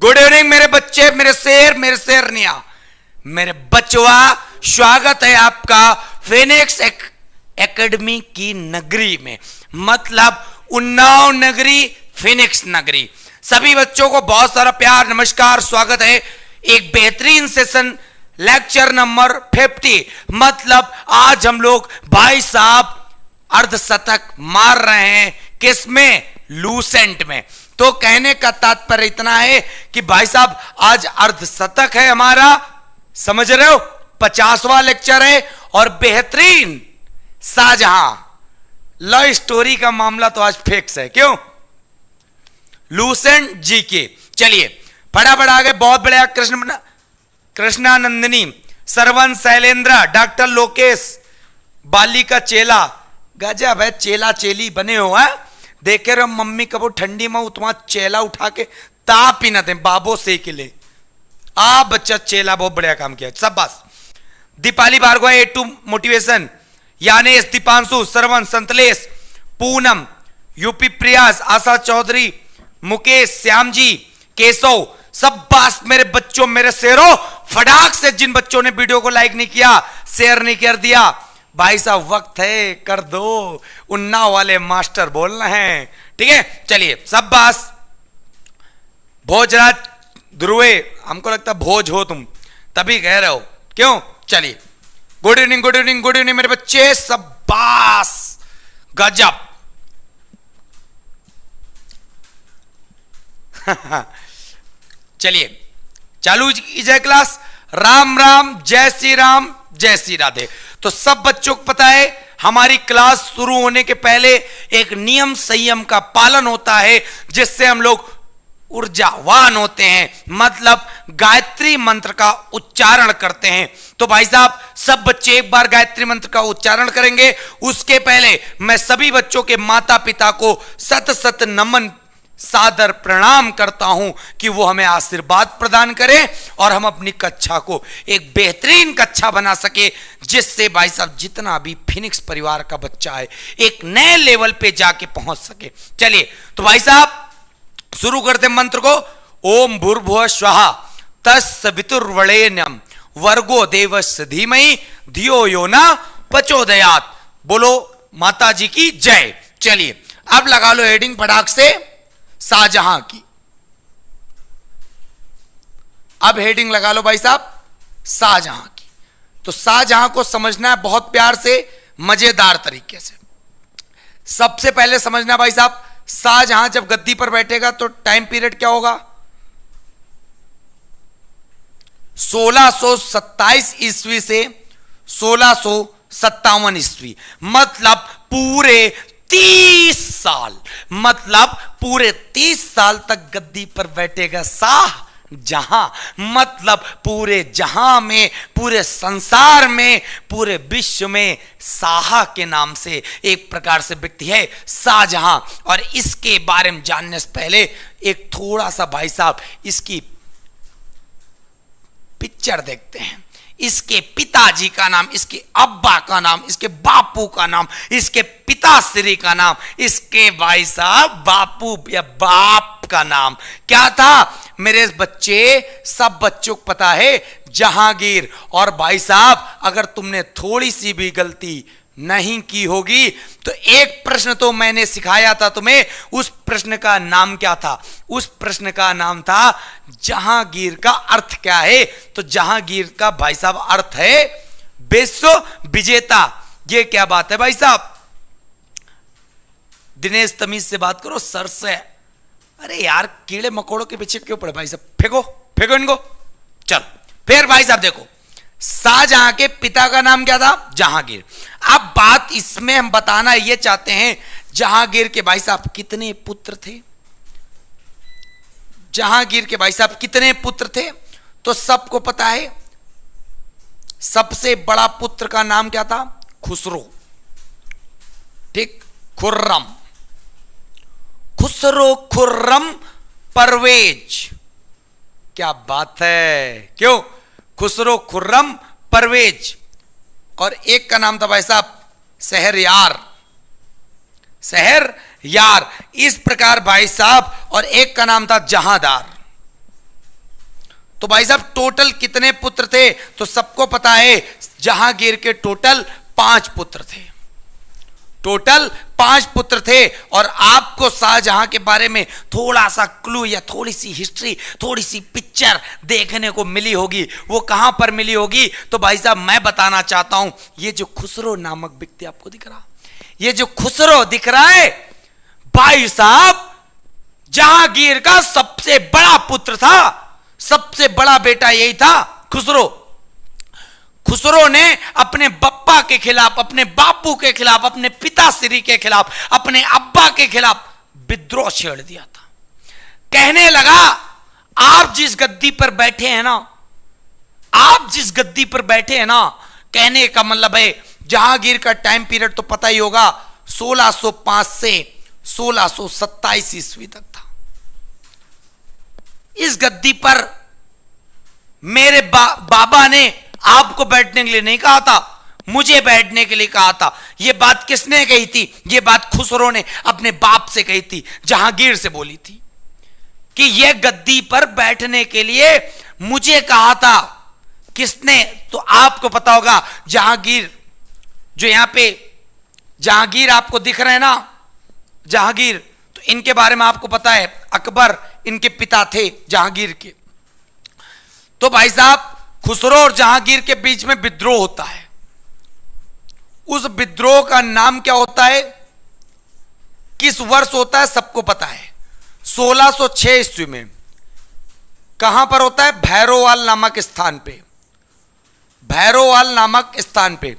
Good evening मेरे बच्चे, मेरे शेर, मेरे शेरनिया, मेरे बचवा। स्वागत है आपका फिनिक्स एकेडमी की नगरी में, मतलब उन्नाव नगरी, फिनिक्स नगरी। सभी बच्चों को बहुत सारा प्यार, नमस्कार, स्वागत है एक बेहतरीन सेशन, लेक्चर नंबर 50। मतलब आज हम लोग भाई साहब अर्धशतक मार रहे हैं, किसमें? लूसेंट में। तो कहने का तात्पर्य इतना है कि भाई साहब आज अर्धशतक है हमारा, समझ रहे हो? 50वां लेक्चर है और बेहतरीन शाहजहां लव स्टोरी का मामला तो आज फिक्स है। क्यों? लूसेंट जी के। चलिए फटाफट आगे, बहुत बढ़िया। कृष्णानंदिनी, सरवन, शैलेंद्र, डॉक्टर लोकेश, बाली का चेला, गजब है, चेला चेली बने हो है। देखे रहे मम्मी कबो ठंडी में तुम्हारा चेला उठा के ताप ही ना दे, बाबो से के लिए आप बच्चा चेला बहुत बढ़िया काम किया, सब बस। Deepali Bhargav, A2 motivation, Yanesh, Deepanshu, Sarvan, Santlesh, Poonam, UP Prayas, Asha Chaudhary, Mukesh, Shyam ji, Keshav, सब बास मेरे बच्चों, मेरे शेरों। फटाक से जिन बच्चों ने वीडियो को लाइक नहीं किया, शेयर नहीं कर दिया, भाई साहब वक्त है कर दो, उन्नाव वाले मास्टर बोल रहे हैं, ठीक है? चलिए सब बास। भोजराज ध्रुवे, हमको लगता भोज हो तुम, तभी कह रहे हो। क्यों? चलिए good evening, good evening, good evening मेरे बच्चे, सब बास, गजब। चलिए चालू कीजिए क्लास। राम राम, जय श्री राम, जय श्री राधे। तो सब बच्चों को पता है हमारी क्लास शुरू होने के पहले एक नियम संयम का पालन होता है, जिससे हम लोग ऊर्जावान होते हैं, मतलब गायत्री मंत्र का उच्चारण करते हैं। तो भाई साहब सब बच्चे एक बार गायत्री मंत्र का उच्चारण करेंगे। उसके पहले मैं सभी बच्चों के माता पिता को सत सत नमन, सादर प्रणाम करता हूं कि वो हमें आशीर्वाद प्रदान करें और हम अपनी कक्षा को एक बेहतरीन कक्षा बना सके, जिससे भाई साहब जितना भी फिनिक्स परिवार का बच्चा है एक नए लेवल पे जाके पहुंच सके। चलिए तो भाई साहब शुरू करते मंत्र को। ओम भूर्भुवः स्वः तत्सवितुर्वरेण्यं वर्गो देवस्य धीमहि धियो यो न प्रचोदयात्। बोलो माता जी की जय। चलिए अब लगा लो हेडिंग फटाक से, शाहजहां की। अब हेडिंग लगा लो भाई साहब, शाहजहां की। तो शाहजहां को समझना है बहुत प्यार से, मजेदार तरीके से। सबसे पहले समझना भाई साहब, शाहजहां जब गद्दी पर बैठेगा तो टाइम पीरियड क्या होगा? 1627 ईस्वी से 1657 ईस्वी, मतलब पूरे 30 साल, मतलब पूरे 30 साल तक गद्दी पर बैठेगा शाहजहां। मतलब पूरे जहां में, पूरे संसार में, पूरे विश्व में शाह के नाम से एक प्रकार से व्यक्ति है शाहजहां। और इसके बारे में जानने से पहले एक थोड़ा सा भाई साहब इसकी पिक्चर देखते हैं। इसके पिताजी का नाम, इसके अब्बा का नाम, इसके बापू का नाम, इसके पिताश्री का नाम, इसके भाई साहब बापू या बाप का नाम क्या था मेरे बच्चे? सब बच्चों को पता है, जहांगीर। और भाई साहब अगर तुमने थोड़ी सी भी गलती नहीं की होगी तो एक प्रश्न तो मैंने सिखाया था तुम्हें, उस प्रश्न का नाम क्या था? उस प्रश्न का नाम था जहांगीर का अर्थ क्या है? तो जहांगीर का भाई साहब अर्थ है विश्व विजेता। ये क्या बात है भाई साहब? दिनेश तमीज से बात करो, सर से। अरे यार कीड़े मकोड़ों के पीछे क्यों पड़े भाई साहब? फेंको फेंको इनको। चलो फिर भाई साहब देखो, शाहजहां के पिता का नाम क्या था? जहांगीर। अब बात इसमें हम बताना ये चाहते हैं, जहांगीर के भाई साहब कितने पुत्र थे? जहांगीर के भाई साहब कितने पुत्र थे? तो सबको पता है। सबसे बड़ा पुत्र का नाम क्या था? खुसरो, ठीक, खुर्रम, खुसरो, खुर्रम, परवेज। क्या बात है! क्यों? खुसरो, खुर्रम, परवेज। और एक का नाम था भाई साहब शहरयार, शहरयार। इस प्रकार भाई साहब, और एक का नाम था जहांदार। तो भाई साहब टोटल कितने पुत्र थे? तो सबको पता है जहांगीर के टोटल 5 पुत्र थे, टोटल 5 पुत्र थे। और आपको शाहजहां के बारे में थोड़ा सा क्लू या थोड़ी सी हिस्ट्री, थोड़ी सी पिक्चर देखने को मिली होगी। वो कहां पर मिली होगी? तो भाई साहब मैं बताना चाहता हूं, ये जो खुसरो नामक व्यक्ति आपको दिख रहा, ये जो खुसरो दिख रहा है भाई साहब, जहांगीर का सबसे बड़ा पुत्र था, सबसे बड़ा बेटा यही था खुसरो। खुसरो ने अपने बप्पा के खिलाफ, अपने बापू के खिलाफ, अपने पिताश्री के खिलाफ, अपने अब्बा के खिलाफ विद्रोह छेड़ दिया था। कहने लगा आप जिस गद्दी पर बैठे हैं ना, आप जिस गद्दी पर बैठे हैं ना, कहने का मतलब है जहांगीर का टाइम पीरियड तो पता ही होगा, 1605 से 1627 ईस्वी तक था। इस गद्दी पर मेरे बाबा ने आपको बैठने के लिए नहीं कहा था, मुझे बैठने के लिए कहा था। यह बात किसने कही थी? यह बात खुसरो ने अपने बाप से कही थी, जहांगीर से बोली थी कि यह गद्दी पर बैठने के लिए मुझे कहा था। किसने? तो आपको पता होगा जहांगीर, जो यहां पे जहांगीर आपको दिख रहे हैं ना, जहांगीर, तो इनके बारे में आपको पता है, अकबर इनके पिता थे जहांगीर के। तो भाई साहब खुसरो और जहांगीर के बीच में विद्रोह होता है। उस विद्रोह का नाम क्या होता है, किस वर्ष होता है, सबको पता है। 1606 ईस्वी में। कहां पर होता है? भैरोवाल नामक स्थान पे, भैरोवाल नामक स्थान पे।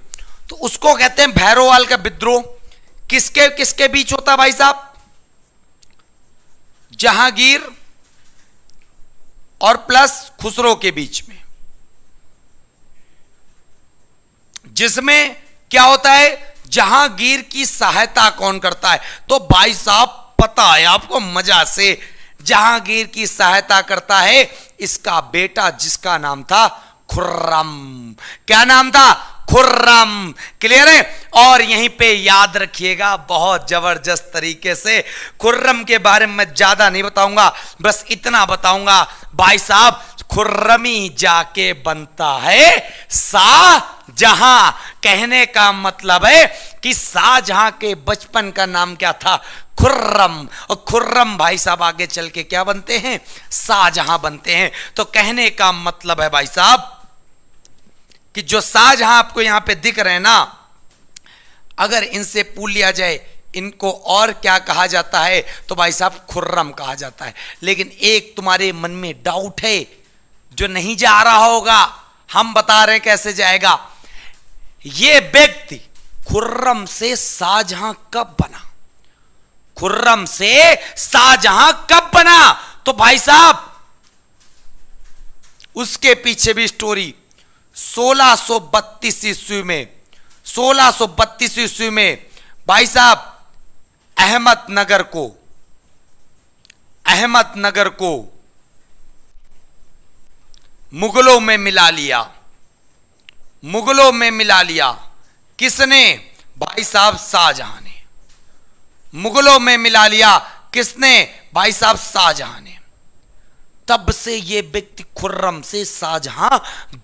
तो उसको कहते हैं भैरोवाल का विद्रोह। किसके किसके बीच होता है भाई साहब? जहांगीर और प्लस खुसरो के बीच में। जिसमें क्या होता है, जहांगीर की सहायता कौन करता है? तो भाई साहब पता है आपको मजा से, जहांगीर की सहायता करता है इसका बेटा, जिसका नाम था खुर्रम। क्या नाम था? खुर्रम। क्लियर है? और यहीं पे याद रखिएगा बहुत जबरदस्त तरीके से, खुर्रम के बारे में मैं ज्यादा नहीं बताऊंगा, बस इतना बताऊंगा भाई साहब, खुर्रमी जाके बनता है शाहजहां। कहने का मतलब है कि शाहजहां के बचपन का नाम क्या था? खुर्रम। और खुर्रम भाई साहब आगे चल के क्या बनते हैं? शाहजहां बनते हैं। तो कहने का मतलब है भाई साहब कि जो शाहजहां आपको यहां पे दिख रहे हैं ना, अगर इनसे पूछ लिया जाए इनको और क्या कहा जाता है, तो भाई साहब खुर्रम कहा जाता है। लेकिन एक तुम्हारे मन में डाउट है जो नहीं जा रहा होगा, हम बता रहे हैं कैसे जाएगा। यह व्यक्ति खुर्रम से शाहजहां कब बना? खुर्रम से शाहजहां कब बना? तो भाई साहब उसके पीछे भी स्टोरी 1632 ईस्वी में, 1632 ईस्वी में भाई साहब अहमदनगर को मुगलों में मिला लिया। मुगलों में मिला लिया किसने? भाई साहब शाहजहां ने। मुगलों में मिला लिया किसने? भाई साहब शाहजहां ने। तब से ये व्यक्ति खुर्रम से शाहजहां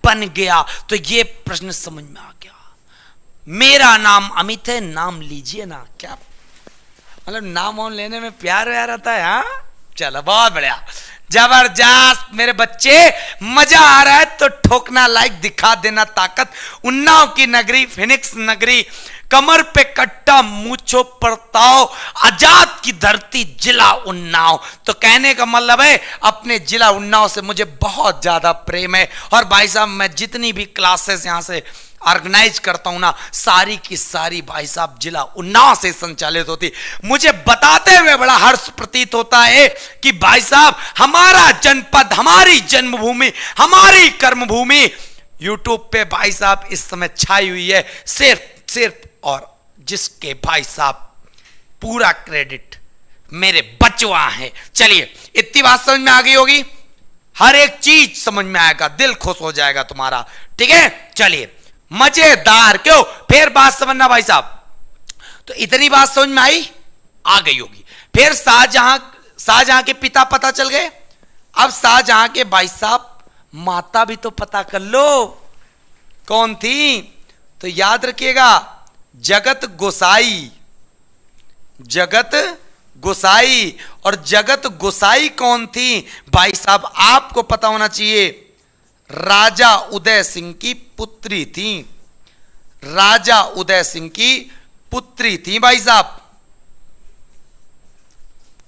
बन गया। तो ये प्रश्न समझ में आ गया। मेरा नाम अमित है, नाम लीजिए ना। क्या मतलब नाम वाम लेने में प्यार व्यार आता है? हाँ चलो बहुत बढ़िया, जबरदस्त मेरे बच्चे, मजा आ रहा है तो ठोकना लाइक, दिखा देना ताकत। उन्नाव की नगरी, फिनिक्स नगरी, कमर पे कट्टा मूछो पर ताव, आजाद की धरती जिला उन्नाव। तो कहने का मतलब है अपने जिला उन्नाव से मुझे बहुत ज्यादा प्रेम है। और भाई साहब मैं जितनी भी क्लासेस यहां से ऑर्गेनाइज करता हूं ना, सारी की सारी भाई साहब जिला उन्नाव से संचालित होती। मुझे बताते हुए बड़ा हर्ष प्रतीत होता है कि भाई साहब हमारा जनपद, हमारी जन्मभूमि, हमारी कर्मभूमि यूट्यूब पे भाई साहब इस समय छाई हुई है सिर्फ और जिसके भाई साहब पूरा क्रेडिट मेरे बचवा है। चलिए इतनी बात समझ में आ गई होगी, हर एक चीज समझ में आएगा, दिल खुश हो जाएगा तुम्हारा। ठीक है चलिए, मजेदार क्यों? फिर बात समझना भाई साहब। तो इतनी बात समझ में आई, आ गई होगी। फिर शाहजहां के पिता पता चल गए। अब शाहजहां के भाई साहब माता भी तो पता कर लो कौन थी। तो याद रखिएगा, जगत गोसाई, जगत गोसाई। और जगत गोसाई कौन थी भाई साहब, आपको पता होना चाहिए, राजा उदय सिंह की पुत्री थी। राजा उदय सिंह की पुत्री थी भाई साहब।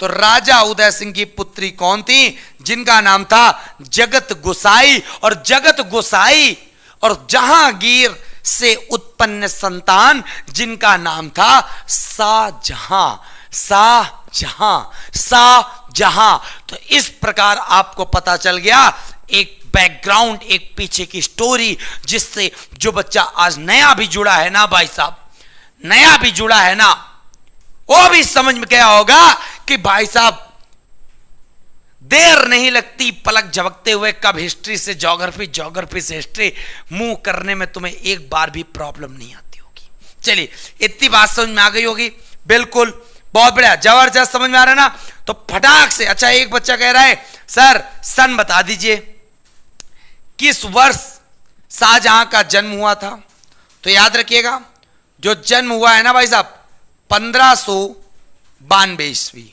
तो राजा उदय सिंह की पुत्री कौन थी, जिनका नाम था जगत गोसाई। और जगत गोसाई और जहांगीर से उत्पन्न संतान जिनका नाम था शाहजहां। शाहजहां, शाहजहां। तो इस प्रकार आपको पता चल गया एक बैकग्राउंड, एक पीछे की स्टोरी, जिससे जो बच्चा आज नया भी जुड़ा है ना भाई साहब, नया भी जुड़ा है ना, वो भी समझ में गया होगा कि भाई साहब देर नहीं लगती पलक झपकते हुए, कब हिस्ट्री से ज्योग्राफी, ज्योग्राफी से हिस्ट्री मूव करने में तुम्हें एक बार भी प्रॉब्लम नहीं आती होगी। चलिए, इतनी बात समझ में आ गई होगी। बिल्कुल, बहुत बढ़िया, जबरदस्त समझ में आ रहा है ना। तो फटाक से, अच्छा एक बच्चा कह रहा है सर सन बता दीजिए, किस वर्ष शाहजहां का जन्म हुआ था। तो याद रखिएगा, जो जन्म हुआ है ना भाई साहब 1592 ईस्वी।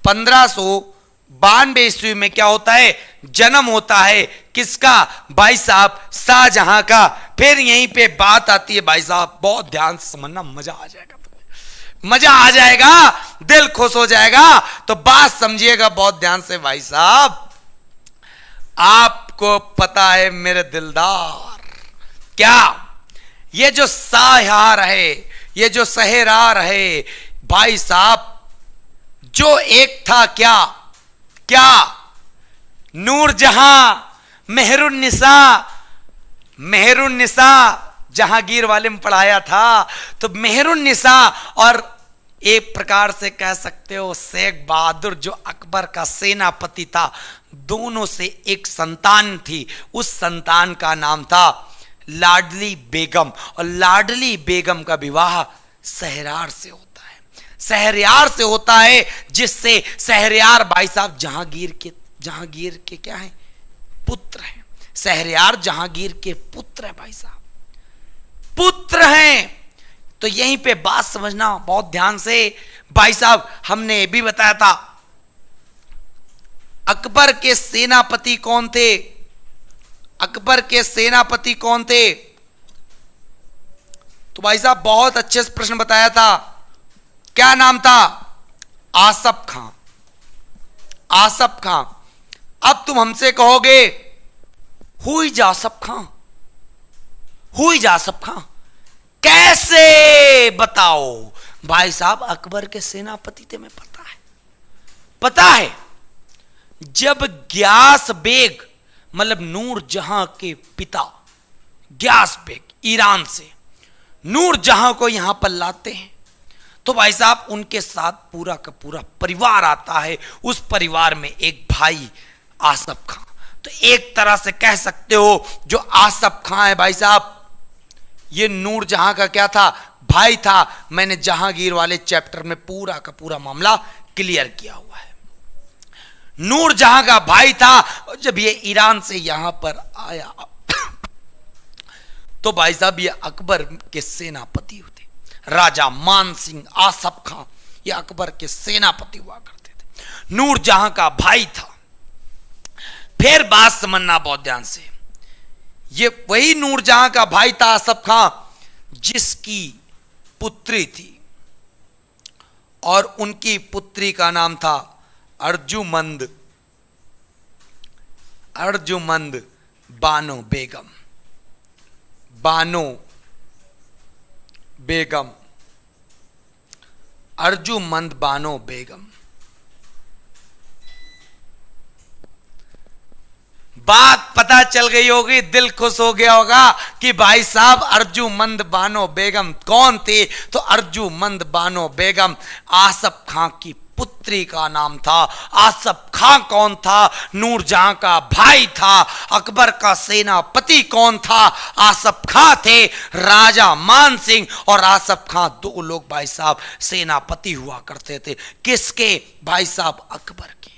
1592 ईस्वी में क्या होता है, जन्म होता है किसका भाई साहब, शाहजहां का। फिर यहीं पे बात आती है भाई साहब, बहुत ध्यान से समझना, मजा आ जाएगा, मजा आ जाएगा, दिल खुश हो जाएगा। तो बात समझिएगा बहुत ध्यान से भाई साहब। आपको पता है मेरे दिलदार, क्या ये जो शाहयार है, ये जो शहरयार है भाई साहब, जो एक था क्या, क्या नूरजहां, मेहरुन्निसा। मेहरुन्निसा जहांगीर वाले में पढ़ाया था। तो मेहरुन्निसा और एक प्रकार से कह सकते हो शेख बहादुर, जो अकबर का सेनापति था, दोनों से एक संतान थी। उस संतान का नाम था लाडली बेगम। और लाडली बेगम का विवाह शहरयार से होता है, शहरयार से होता है, जिससे शहरयार भाई साहब जहांगीर के क्या है, पुत्र हैं। शहरयार जहांगीर के पुत्र हैं भाई साहब, पुत्र हैं। तो यहीं पे बात समझना बहुत ध्यान से भाई साहब। हमने ये भी बताया था अकबर के सेनापति कौन थे, अकबर के सेनापति कौन थे। तो भाई साहब बहुत अच्छे से प्रश्न बताया था, क्या नाम था, आसफ खां। आसफ खां। अब तुम हमसे कहोगे who is Asaf Khan, who is Asaf Khan, कैसे बताओ भाई साहब। अकबर के सेनापति थे, मैं पता है, पता है। जब ग्यास बेग, मतलब नूरजहां के पिता ग्यास बेग, ईरान से नूरजहां को यहां पर लाते हैं, तो भाई साहब उनके साथ पूरा का पूरा परिवार आता है। उस परिवार में एक भाई आसफ खां। तो एक तरह से कह सकते हो जो आसफ खां है भाई साहब, ये नूरजहां का क्या था, भाई था। मैंने जहांगीर वाले चैप्टर में पूरा का पूरा मामला क्लियर किया हुआ है। नूरजहां का भाई था। जब ये ईरान से यहां पर आया तो भाई साहब ये अकबर के सेनापति होते, राजा मान सिंह आसफ खां, ये अकबर के सेनापति हुआ करते थे, नूरजहां का भाई था। फिर बात समझना बहुत ध्यान से, ये वही नूरजहां का भाई था आसफ खां, जिसकी पुत्री थी, और उनकी पुत्री का नाम था अर्जुमंद, अर्जुमंद बानो बेगम, बानो बेगम, अर्जुमंद बानो बेगम। बात पता चल गई होगी, दिल खुश हो गया होगा कि भाई साहब अर्जुमंद बानो बेगम कौन थे। तो अर्जुमंद बानो बेगम आसफ खां की पुत्री का नाम था। आसफ खां कौन था, नूरजहां का भाई था। अकबर का सेनापति कौन था, आसफ खां थे। राजा मान सिंह और आसफ खां दो लोग भाई साहब सेनापति हुआ करते थे। किसके भाई साहब, अकबर के,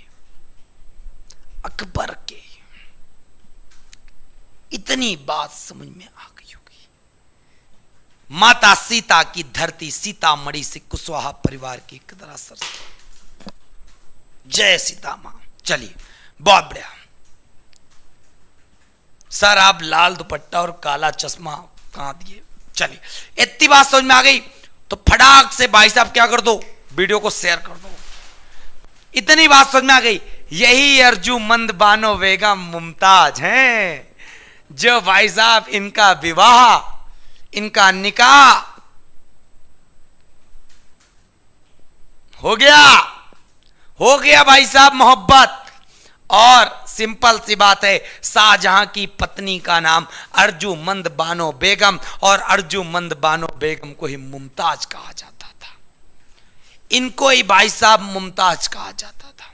अकबर के। इतनी बात समझ में आ गई होगी। माता सीता की धरती सीतामढ़ी से कुशवाहा परिवार की कदरा सर। जय सीता मां। चलिए बहुत बढ़िया सर, आप लाल दुपट्टा और काला चश्मा कहां दिए? चलिए इतनी बात समझ में आ गई तो फटाक से भाई साहब क्या कर दो, वीडियो को शेयर कर दो। इतनी बात समझ में आ गई, यही अर्जुमंद बानो बेगम मुमताज हैं जो भाई साहब इनका विवाह, इनका निकाह हो गया भाई साहब, मोहब्बत। और सिंपल सी बात है, शाहजहां की पत्नी का नाम अर्जुमंद बानो बेगम, और अर्जुमंद बानो बेगम को ही मुमताज कहा जाता था, इनको ही भाई साहब मुमताज कहा जाता था।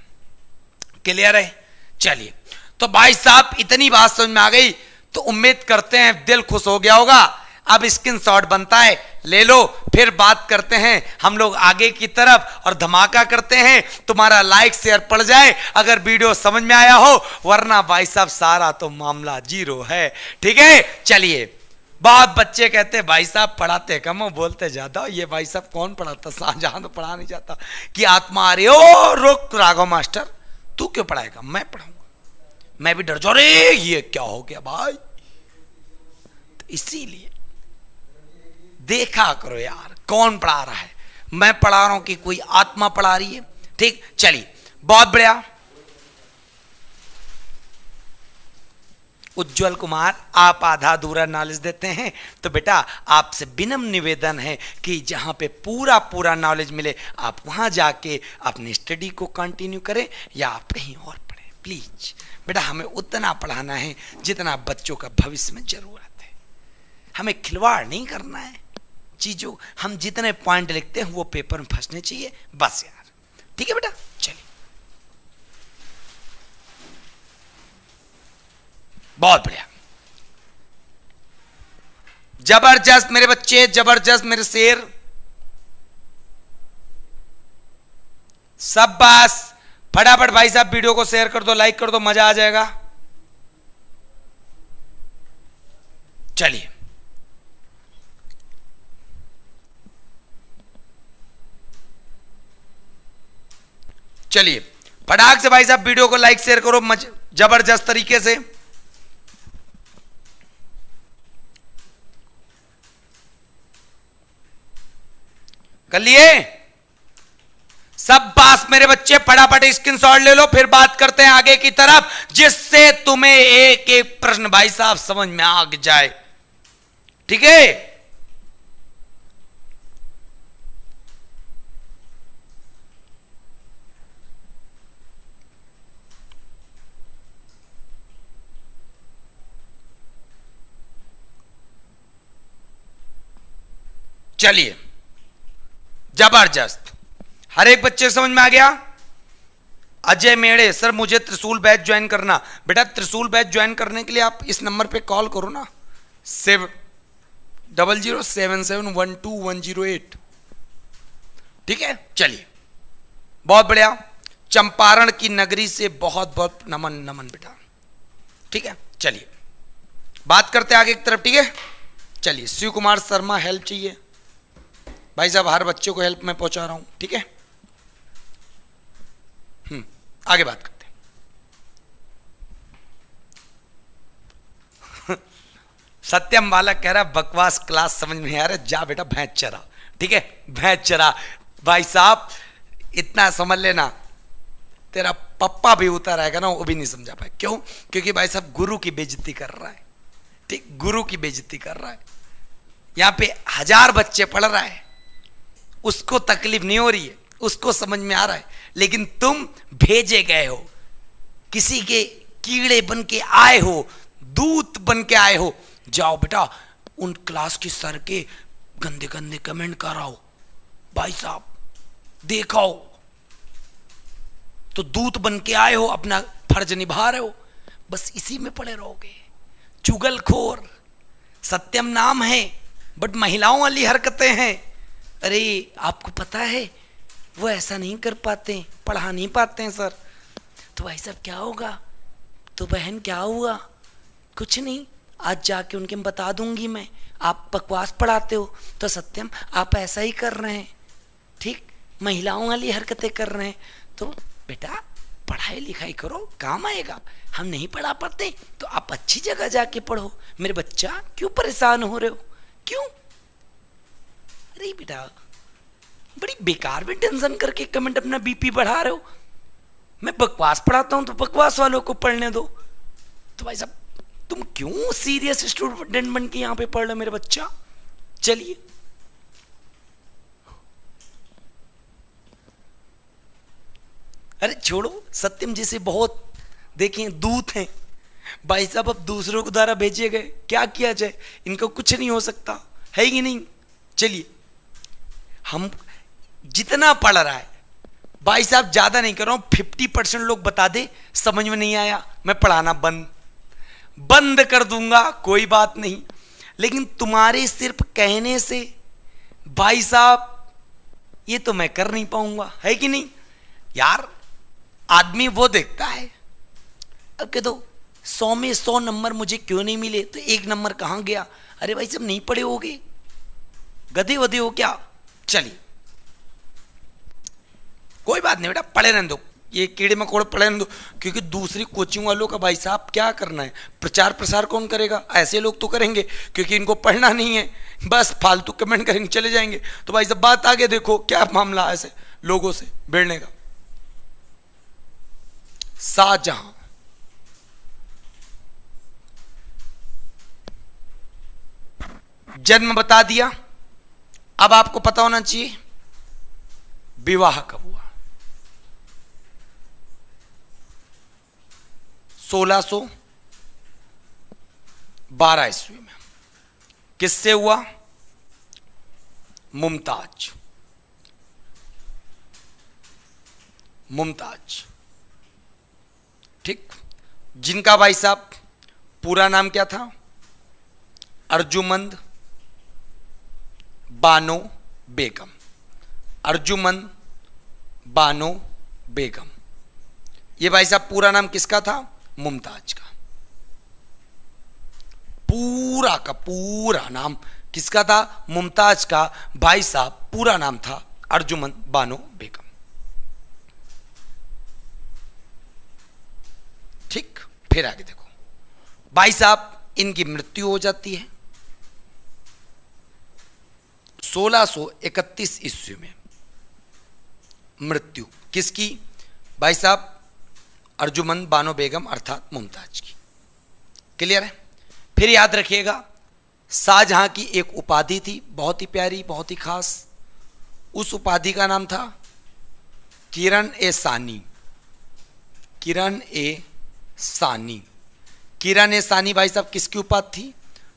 क्लियर है? चलिए तो भाई साहब इतनी बात समझ में आ गई तो उम्मीद करते हैं दिल खुश हो गया होगा। अब स्क्रीनशॉट बनता है, ले लो, फिर बात करते हैं हम लोग आगे की तरफ और धमाका करते हैं। तुम्हारा लाइक शेयर पड़ जाए अगर वीडियो समझ में आया हो, वरना भाई साहब सारा तो मामला जीरो है। ठीक है? चलिए, बहुत बच्चे कहते हैं भाई साहब पढ़ाते कम हो बोलते ज्यादा। ये भाई साहब कौन पढ़ाता? शाहजहां तो पढ़ा नहीं जाता कि आत्मा आ रही हो। रुक राघव मास्टर, तू क्यों पढ़ाएगा? मैं पढ़ाऊंगा, मैं भी डर जाऊं, रे ये क्या हो गया भाई। तो इसीलिए देखा करो यार कौन पढ़ा रहा है, मैं पढ़ा रहा हूं कि कोई आत्मा पढ़ा रही है। ठीक, चलिए बहुत बढ़िया। उज्जवल कुमार, आप आधा अधूरा नॉलेज देते हैं, तो बेटा आपसे विनम्र निवेदन है कि जहां पे पूरा पूरा नॉलेज मिले आप वहां जाके अपनी स्टडी को कंटिन्यू करें या आप कहीं और पढ़ें। प्लीज बेटा, हमें उतना पढ़ाना है जितना बच्चों का भविष्य में जरूरत है। हमें खिलवाड़ नहीं करना है चीजों, हम जितने पॉइंट लिखते हैं वो पेपर में फंसने चाहिए बस यार। ठीक है बेटा? चलिए बहुत बढ़िया, जबरदस्त मेरे बच्चे, जबरदस्त मेरे शेर, सब बस फटाफट भाई साहब वीडियो को शेयर कर दो, लाइक कर दो, मजा आ जाएगा। चलिए चलिए फटाक से भाई साहब वीडियो को लाइक शेयर करो जबरदस्त तरीके से। कर लिए सब पास मेरे बच्चे? फटाफट स्क्रीनशॉट ले लो, फिर बात करते हैं आगे की तरफ, जिससे तुम्हें एक एक प्रश्न भाई साहब समझ में आ जाए। ठीक है? चलिए जबरदस्त, हर एक बच्चे समझ में आ गया। अजय मेड़े, सर मुझे त्रिशूल बैच ज्वाइन करना। बेटा त्रिशूल बैच ज्वाइन करने के लिए आप इस नंबर पे कॉल करो ना, 7007712108। ठीक है? चलिए बहुत बढ़िया। चंपारण की नगरी से बहुत बहुत नमन नमन बेटा। ठीक है? चलिए बात करते हैं आगे की तरफ। ठीक है? चलिए शिव कुमार शर्मा, हेल्प चाहिए भाई साहब, हर बच्चे को हेल्प मैं पहुंचा रहा हूं। ठीक है? आगे बात करते हैं। सत्यम बालक कह रहा बकवास क्लास समझ में आ रहा है, जा बेटा भैंस चरा। ठीक है? भैंस चरा। भाई साहब इतना समझ लेना, तेरा पप्पा भी उतर आएगा ना, वो भी नहीं समझा पाए। क्यों? क्योंकि भाई साहब गुरु की बेइज्जती कर रहा है। ठीक, गुरु की बेइज्जती कर रहा है। यहां पे 1000 बच्चे पढ़ रहा है, उसको तकलीफ नहीं हो रही है, उसको समझ में आ रहा है, लेकिन तुम भेजे गए हो, किसी के कीड़े बन के आए हो, दूत बन के आए हो। जाओ बेटा उन क्लास के सर के गंदे गंदे कमेंट कराओ, भाई साहब देखाओ। तो दूत बन के आए हो, अपना फर्ज निभा रहे हो, बस इसी में पड़े रहोगे। चुगलखोर, सत्यम नाम है बट महिलाओं वाली हरकतें हैं। अरे आपको पता है वो ऐसा नहीं कर पाते, पढ़ा नहीं पाते हैं सर। तो भाई साहब क्या होगा? तो बहन क्या हुआ? कुछ नहीं, आज जाके उनके बता दूंगी मैं, आप बकवास पढ़ाते हो। तो सत्यम आप ऐसा ही कर रहे हैं, ठीक, महिलाओं वाली हरकतें कर रहे हैं। तो बेटा पढ़ाई लिखाई करो, काम आएगा। हम नहीं पढ़ा पाते तो आप अच्छी जगह जाके पढ़ो। मेरे बच्चा क्यों परेशान हो रहे हो, क्यों? अरे बेटा बड़ी बेकार में टेंशन करके कमेंट अपना बीपी बढ़ा रहे हो। मैं बकवास पढ़ाता हूं तो बकवास वालों को पढ़ने दो। तो भाई साहब तुम क्यों सीरियस स्टूडेंट बन के यहां पे पढ़ रहे हो मेरे बच्चा? चलिए अरे छोड़ो, सत्यम जैसे बहुत देखें दूत हैं भाई साहब, अब दूसरों को द्वारा भेजे गए, क्या किया जाए, इनको कुछ नहीं हो सकता है कि नहीं। चलिए हम जितना पढ़ रहा है भाई साहब, ज्यादा नहीं कर रहा हूं, 50% लोग बता दे समझ में नहीं आया, मैं पढ़ाना बंद कर दूंगा, कोई बात नहीं। लेकिन तुम्हारे सिर्फ कहने से भाई साहब ये तो मैं कर नहीं पाऊंगा, है कि नहीं यार। आदमी वो देखता है, अब कह दो 100 में 100 नंबर मुझे क्यों नहीं मिले, तो 1 नंबर कहां गया? अरे भाई सब नहीं पढ़े होगे, गधे वधे हो क्या? चलिए कोई बात नहीं बेटा, पढ़े रहने दो, ये कीड़े मकोड़े पढ़े रहने दो। क्योंकि दूसरी कोचिंग वालों का भाई साहब क्या करना है, प्रचार प्रसार कौन करेगा? ऐसे लोग तो करेंगे क्योंकि इनको पढ़ना नहीं है, बस फालतू कमेंट करेंगे चले जाएंगे। तो भाई साहब बात आगे देखो क्या मामला ऐसे लोगों से भिड़ने का। शाहजहां जन्म बता दिया, अब आपको पता होना चाहिए विवाह कब हुआ। 1612 ईस्वी में। किससे हुआ? मुमताज। ठीक, जिनका भाई साहब पूरा नाम क्या था? अर्जुमंद बानो बेगम। अर्जुमंद बानो बेगम, ये भाई साहब पूरा नाम किसका था? मुमताज का। पूरा का पूरा नाम किसका था? मुमताज का भाई साहब पूरा नाम था अर्जुमंद बानो बेगम। ठीक, फिर आगे देखो भाई साहब इनकी मृत्यु हो जाती है 1631 ईस्वी में। मृत्यु किसकी? भाई साहब अर्जुमंद बानो बेगम अर्थात मुमताज की। क्लियर है? फिर याद रखिएगा शाहजहां की एक उपाधि थी बहुत ही प्यारी, बहुत ही खास। उस उपाधि का नाम था किरण ए सानी। किरण ए सानी। किरण ए सानी भाई साहब किसकी उपाधि थी?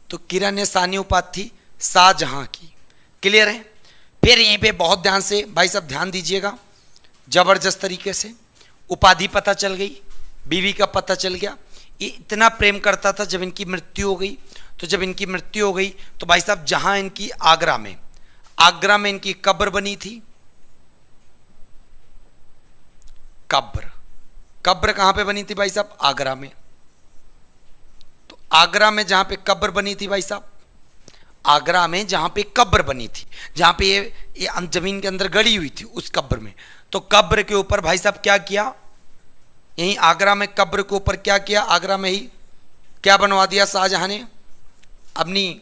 तो किरण ए सानी उपाधि थी शाहजहां की। क्लियर है? फिर यहीं पे बहुत ध्यान से भाई साहब ध्यान दीजिएगा, जबरदस्त तरीके से उपाधि पता चल गई, बीवी का पता चल गया। ये इतना प्रेम करता था। जब इनकी मृत्यु हो गई तो भाई साहब जहां इनकी आगरा में इनकी कब्र बनी थी। कब्र कहां पे बनी थी भाई साहब? आगरा में। तो आगरा में जहां पे कब्र बनी थी भाई साहब, आगरा में जहां पे कब्र बनी थी, जहां पे ये जमीन के अंदर गड़ी हुई थी, उस कब्र में, तो कब्र के ऊपर भाई साहब क्या किया? यहीं आगरा में कब्र के ऊपर क्या किया? आगरा में ही क्या बनवा दिया शाहजहां ने? अपनी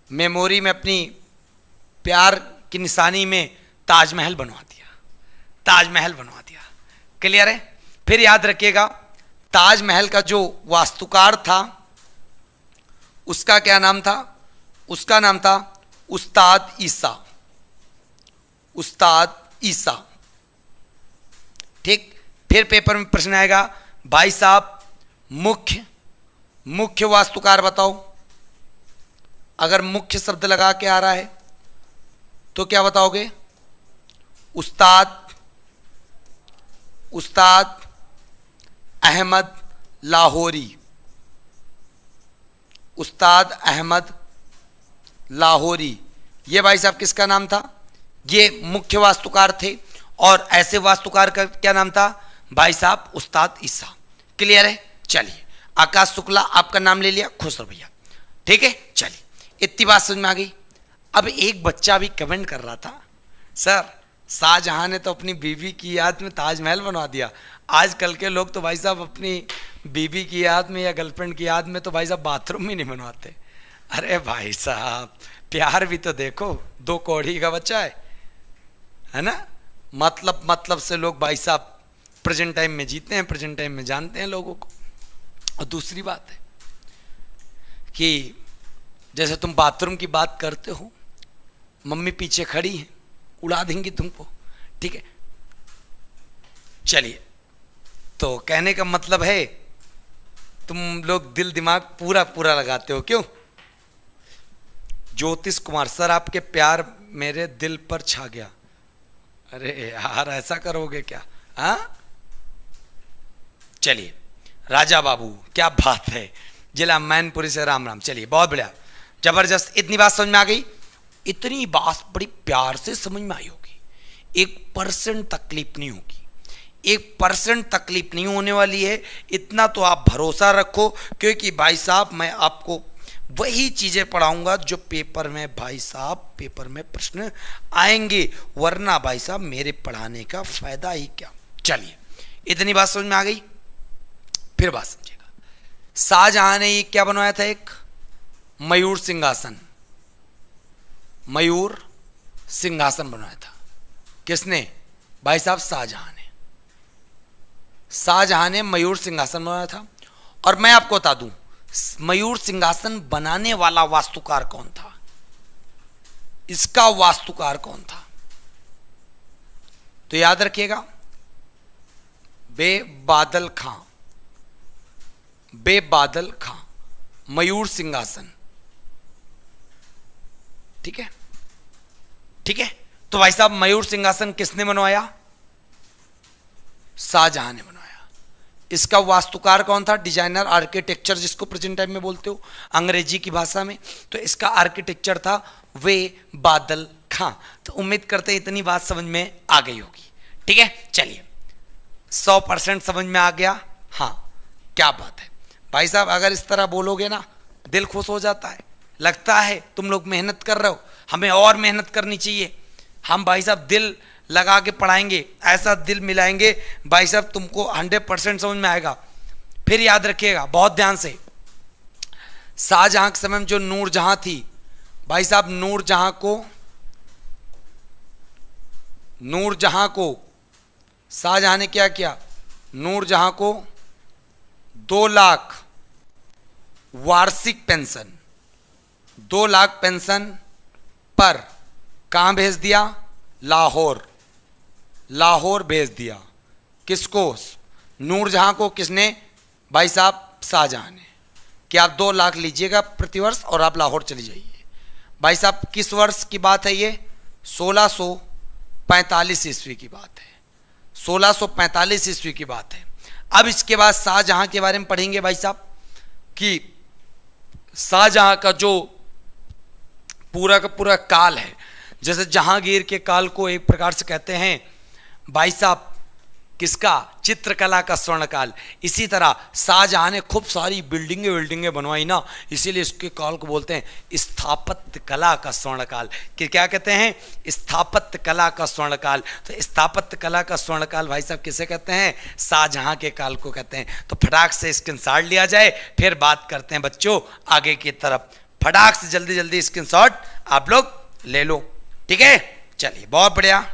मेमोरी में, अपनी प्यार की निशानी में ताजमहल बनवा दिया। क्लियर है? फिर याद रखिएगा ताजमहल का जो वास्तुकार था उसका क्या नाम था? उसका नाम था उस्ताद ईसा। ठीक, फिर पेपर में प्रश्न आएगा भाई साहब मुख्य वास्तुकार बताओ। अगर मुख्य शब्द लगा के आ रहा है तो क्या बताओगे? उस्ताद अहमद लाहौरी। उस्ताद अहमद लाहौरी, ये भाई साहब किसका नाम था? ये मुख्य वास्तुकार थे। और ऐसे वास्तुकार का क्या नाम था? भाई साहब उस्ताद ईसा। क्लियर है? चलिए आकाश शुक्ला आपका नाम ले लिया, खुश रहो भैया। ठीक है, चलिए इतनी बात समझ में आ गई। अब एक बच्चा भी कमेंट कर रहा था, सर शाहजहां ने तो अपनी बीवी की याद में ताजमहल बनवा दिया, आजकल के लोग तो भाई साहब अपनी बीवी की याद में या गर्लफ्रेंड की याद में तो भाई साहब बाथरूम ही नहीं बनवाते। अरे भाई साहब प्यार भी तो देखो, दो कौड़ी का बच्चा है ना। मतलब से लोग भाई साहब प्रेजेंट टाइम में जीते हैं, प्रेजेंट टाइम में जानते हैं लोगों को। और दूसरी बात है कि जैसे तुम बाथरूम की बात करते हो, मम्मी पीछे खड़ी है, उड़ा देंगी तुमको, ठीक है। चलिए, तो कहने का मतलब है तुम लोग दिल दिमाग पूरा पूरा लगाते हो, क्यों? ज्योतिष कुमार, सर आपके प्यार मेरे दिल पर छा गया। अरे यार ऐसा करोगे क्या? हाँ चलिए, राजा बाबू क्या बात है, जिला मैनपुरी से राम राम। चलिए बहुत बढ़िया, जबरदस्त। इतनी बात समझ में आ गई, इतनी बात बड़ी प्यार से समझ में आई होगी। 1% तकलीफ नहीं होगी, 1% तकलीफ नहीं होने वाली है, इतना तो आप भरोसा रखो। क्योंकि भाई साहब मैं आपको वही चीजें पढ़ाऊंगा जो पेपर में भाई साहब पेपर में प्रश्न आएंगे, वरना भाई साहब मेरे पढ़ाने का फायदा ही क्या। चलिए इतनी बात समझ में आ गई, फिर बात समझिएगा। शाहजहां ने ये क्या बनवाया था? एक मयूर सिंहासन, मयूर सिंहासन बनवाया था। किसने? भाई साहब शाहजहां ने। शाहजहां ने मयूर सिंहासन बनवाया था। और मैं आपको बता दूं, मयूर सिंहासन बनाने वाला वास्तुकार कौन था, इसका वास्तुकार कौन था? तो याद रखिएगा, बेबादल खां, बेबादल खां, मयूर सिंहासन। ठीक है, ठीक है। तो भाई साहब मयूर सिंहासन किसने बनवाया? शाहजहां ने बनवाया। इसका वास्तुकार कौन था? डिजाइनर, आर्किटेक्चर जिसको प्रेजेंट टाइम में बोलते हो अंग्रेजी की भाषा में, तो इसका आर्किटेक्चर था वे बादल खां। तो उम्मीद करते हैं इतनी बात समझ में आ गई होगी। ठीक है, चलिए 100% समझ में आ गया। हाँ क्या बात है भाई साहब, अगर इस तरह बोलोगे ना दिल खुश हो जाता है, लगता है तुम लोग मेहनत कर रहे हो, हमें और मेहनत करनी चाहिए। हम भाई साहब दिल लगा के पढ़ाएंगे, ऐसा दिल मिलाएंगे भाई साहब तुमको 100% समझ में आएगा। फिर याद रखिएगा बहुत ध्यान से, शाहजहां के समय में जो नूरजहां थी, भाई साहब नूरजहां को शाहजहां ने क्या किया? नूरजहां को 2 लाख वार्षिक पेंशन, 2 लाख पेंशन पर कहां भेज दिया? लाहौर, लाहौर भेज दिया। किसको? नूरजहां को। किसने? भाई साहब शाहजहां ने, कि आप 2 लाख लीजिएगा प्रतिवर्ष और आप लाहौर चली जाइए। भाई साहब किस वर्ष की बात है ये? 1645 ईस्वी की बात है, 1645 ईस्वी की बात है। अब इसके बाद शाहजहां के बारे में पढ़ेंगे भाई साहब, कि शाहजहां का जो पूरा का पूरा काल है, जैसे जहांगीर के काल को एक प्रकार से कहते हैं भाई साहब किसका? चित्रकला का स्वर्णकाल। इसी तरह शाहजहां ने खूब सारी बिल्डिंगें बनवाई ना, इसीलिए इसके काल को बोलते हैं स्थापत्य कला का स्वर्णकाल। कि क्या कहते हैं? स्थापत्य कला का स्वर्णकाल। तो स्थापत्य कला का स्वर्णकाल भाई साहब किसे कहते हैं? शाहजहां के काल को कहते हैं। तो फटाक से स्क्रीनशॉट लिया जाए, फिर बात करते हैं बच्चों आगे की तरफ। फटाक से जल्दी जल्दी स्क्रीनशॉट आप लोग ले लो, ठीक है। चलिए बहुत बढ़िया,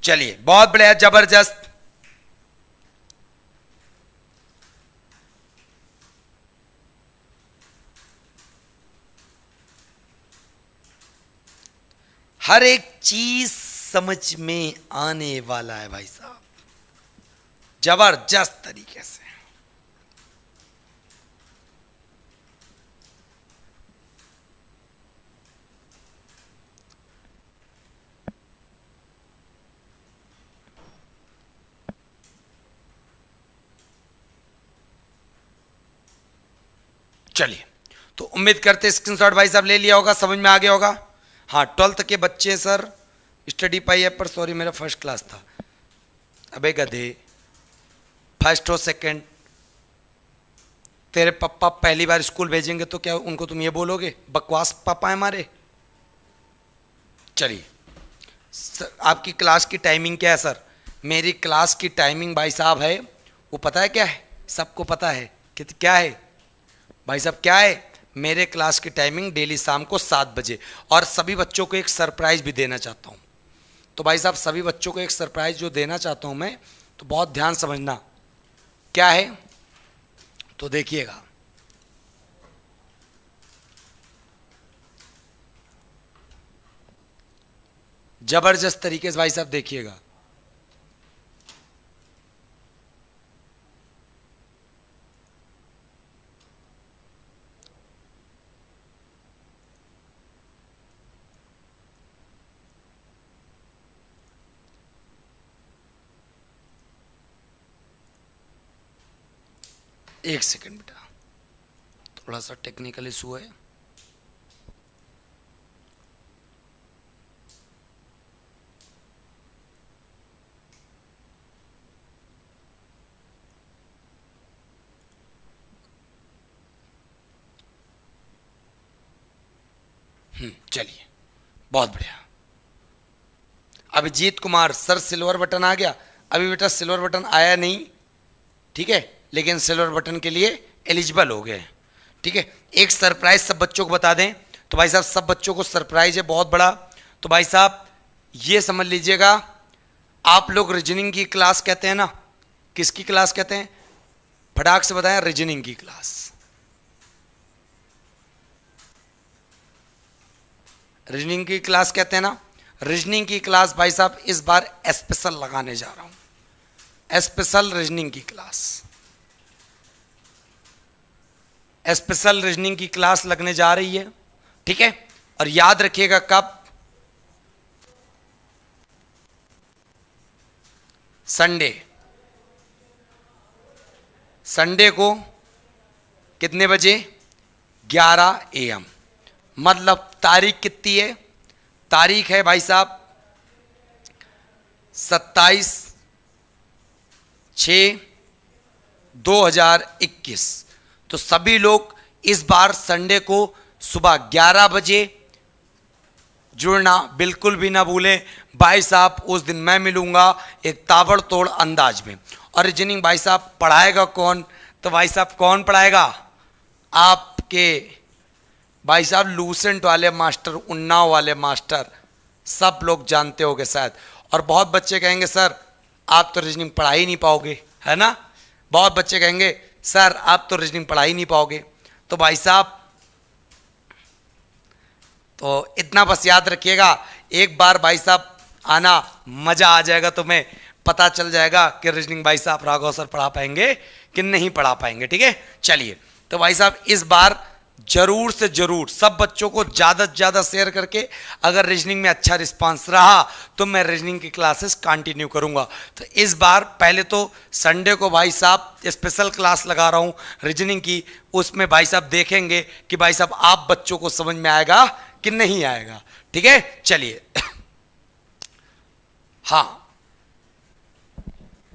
चलिए बहुत बढ़िया, जबरदस्त। हर एक चीज समझ में आने वाला है भाई साहब, जबरदस्त तरीके से। चलिए, तो उम्मीद करते स्क्रीनशॉट भाई साहब ले लिया होगा, समझ में आ गया होगा। हाँ, 12th के बच्चे सर स्टडी पाई ऐप पर, सॉरी मेरा फर्स्ट क्लास था। अबे गधे, फर्स्ट और सेकंड, तेरे पापा पहली बार स्कूल भेजेंगे तो क्या उनको तुम ये बोलोगे बकवास पापा है हमारे? चलिए, आपकी क्लास की टाइमिंग क्या है सर? मेरी क्लास की टाइमिंग भाई साहब है, वो पता है क्या है? सबको पता है कि क्या है भाई साहब, क्या है? मेरे क्लास की टाइमिंग डेली शाम को 7 बजे, और सभी बच्चों को एक सरप्राइज भी देना चाहता हूँ। तो भाई साहब सभी बच्चों को एक सरप्राइज जो देना चाहता हूँ मैं, तो बहुत ध्यान समझना क्या है, तो देखिएगा। जबरदस्त तरीके से भाई साहब देखिएगा। एक सेकंड बेटा, थोड़ा सा टेक्निकल इशू है। चलिए, बहुत बढ़िया। Abhijeet Kumar sir silver button आ गया? अभी बेटा सिल्वर बटन आया नहीं, ठीक है, लेकिन सिल्वर बटन के लिए एलिजिबल हो गए, ठीक है। एक सरप्राइज सब बच्चों को बता दें, तो भाई साहब सब बच्चों को सरप्राइज है बहुत बड़ा। तो भाई साहब ये समझ लीजिएगा, आप लोग रीजनिंग की क्लास कहते हैं ना, किसकी क्लास कहते हैं? फटाक से बताएं, रीजनिंग की क्लास। रीजनिंग की क्लास कहते हैं ना, रीजनिंग की क्लास भाई साहब इस बार स्पेशल लगाने जा रहा हूं, स्पेशल रीजनिंग की क्लास, स्पेशल रीजनिंग की क्लास लगने जा रही है, ठीक है। और याद रखिएगा कब? संडे, संडे को कितने बजे? 11 AM। मतलब तारीख कितनी है? तारीख है भाई साहब 27/6/2021। तो सभी लोग इस बार संडे को सुबह 11 बजे जुड़ना बिल्कुल भी ना भूलें। भाई साहब उस दिन मैं मिलूंगा एक ताबड़तोड़ अंदाज में। और रीजनिंग भाई साहब पढ़ाएगा कौन? तो भाई साहब कौन पढ़ाएगा? आपके भाई साहब लूसेंट वाले मास्टर, उन्नाव वाले मास्टर, सब लोग जानते होंगे शायद। और बहुत बच्चे कहेंगे सर आप तो रीजनिंग पढ़ा ही नहीं पाओगे, है ना? बहुत बच्चे कहेंगे सर आप तो रीजनिंग पढ़ा ही नहीं पाओगे। तो भाई साहब तो इतना बस याद रखिएगा, एक बार भाई साहब आना, मजा आ जाएगा, तुम्हें पता चल जाएगा कि रीजनिंग भाई साहब राघव सर पढ़ा पाएंगे कि नहीं पढ़ा पाएंगे, ठीक है। चलिए, तो भाई साहब इस बार जरूर से जरूर सब बच्चों को ज़्यादा से ज़्यादा शेयर करके, अगर रीजनिंग में अच्छा रिस्पांस रहा तो मैं रीजनिंग की क्लासेस कंटिन्यू करूंगा। तो इस बार पहले तो संडे को भाई साहब स्पेशल क्लास लगा रहा हूं रीजनिंग की, उसमें भाई साहब देखेंगे कि भाई साहब आप बच्चों को समझ में आएगा कि नहीं आएगा, ठीक है। चलिए हाँ,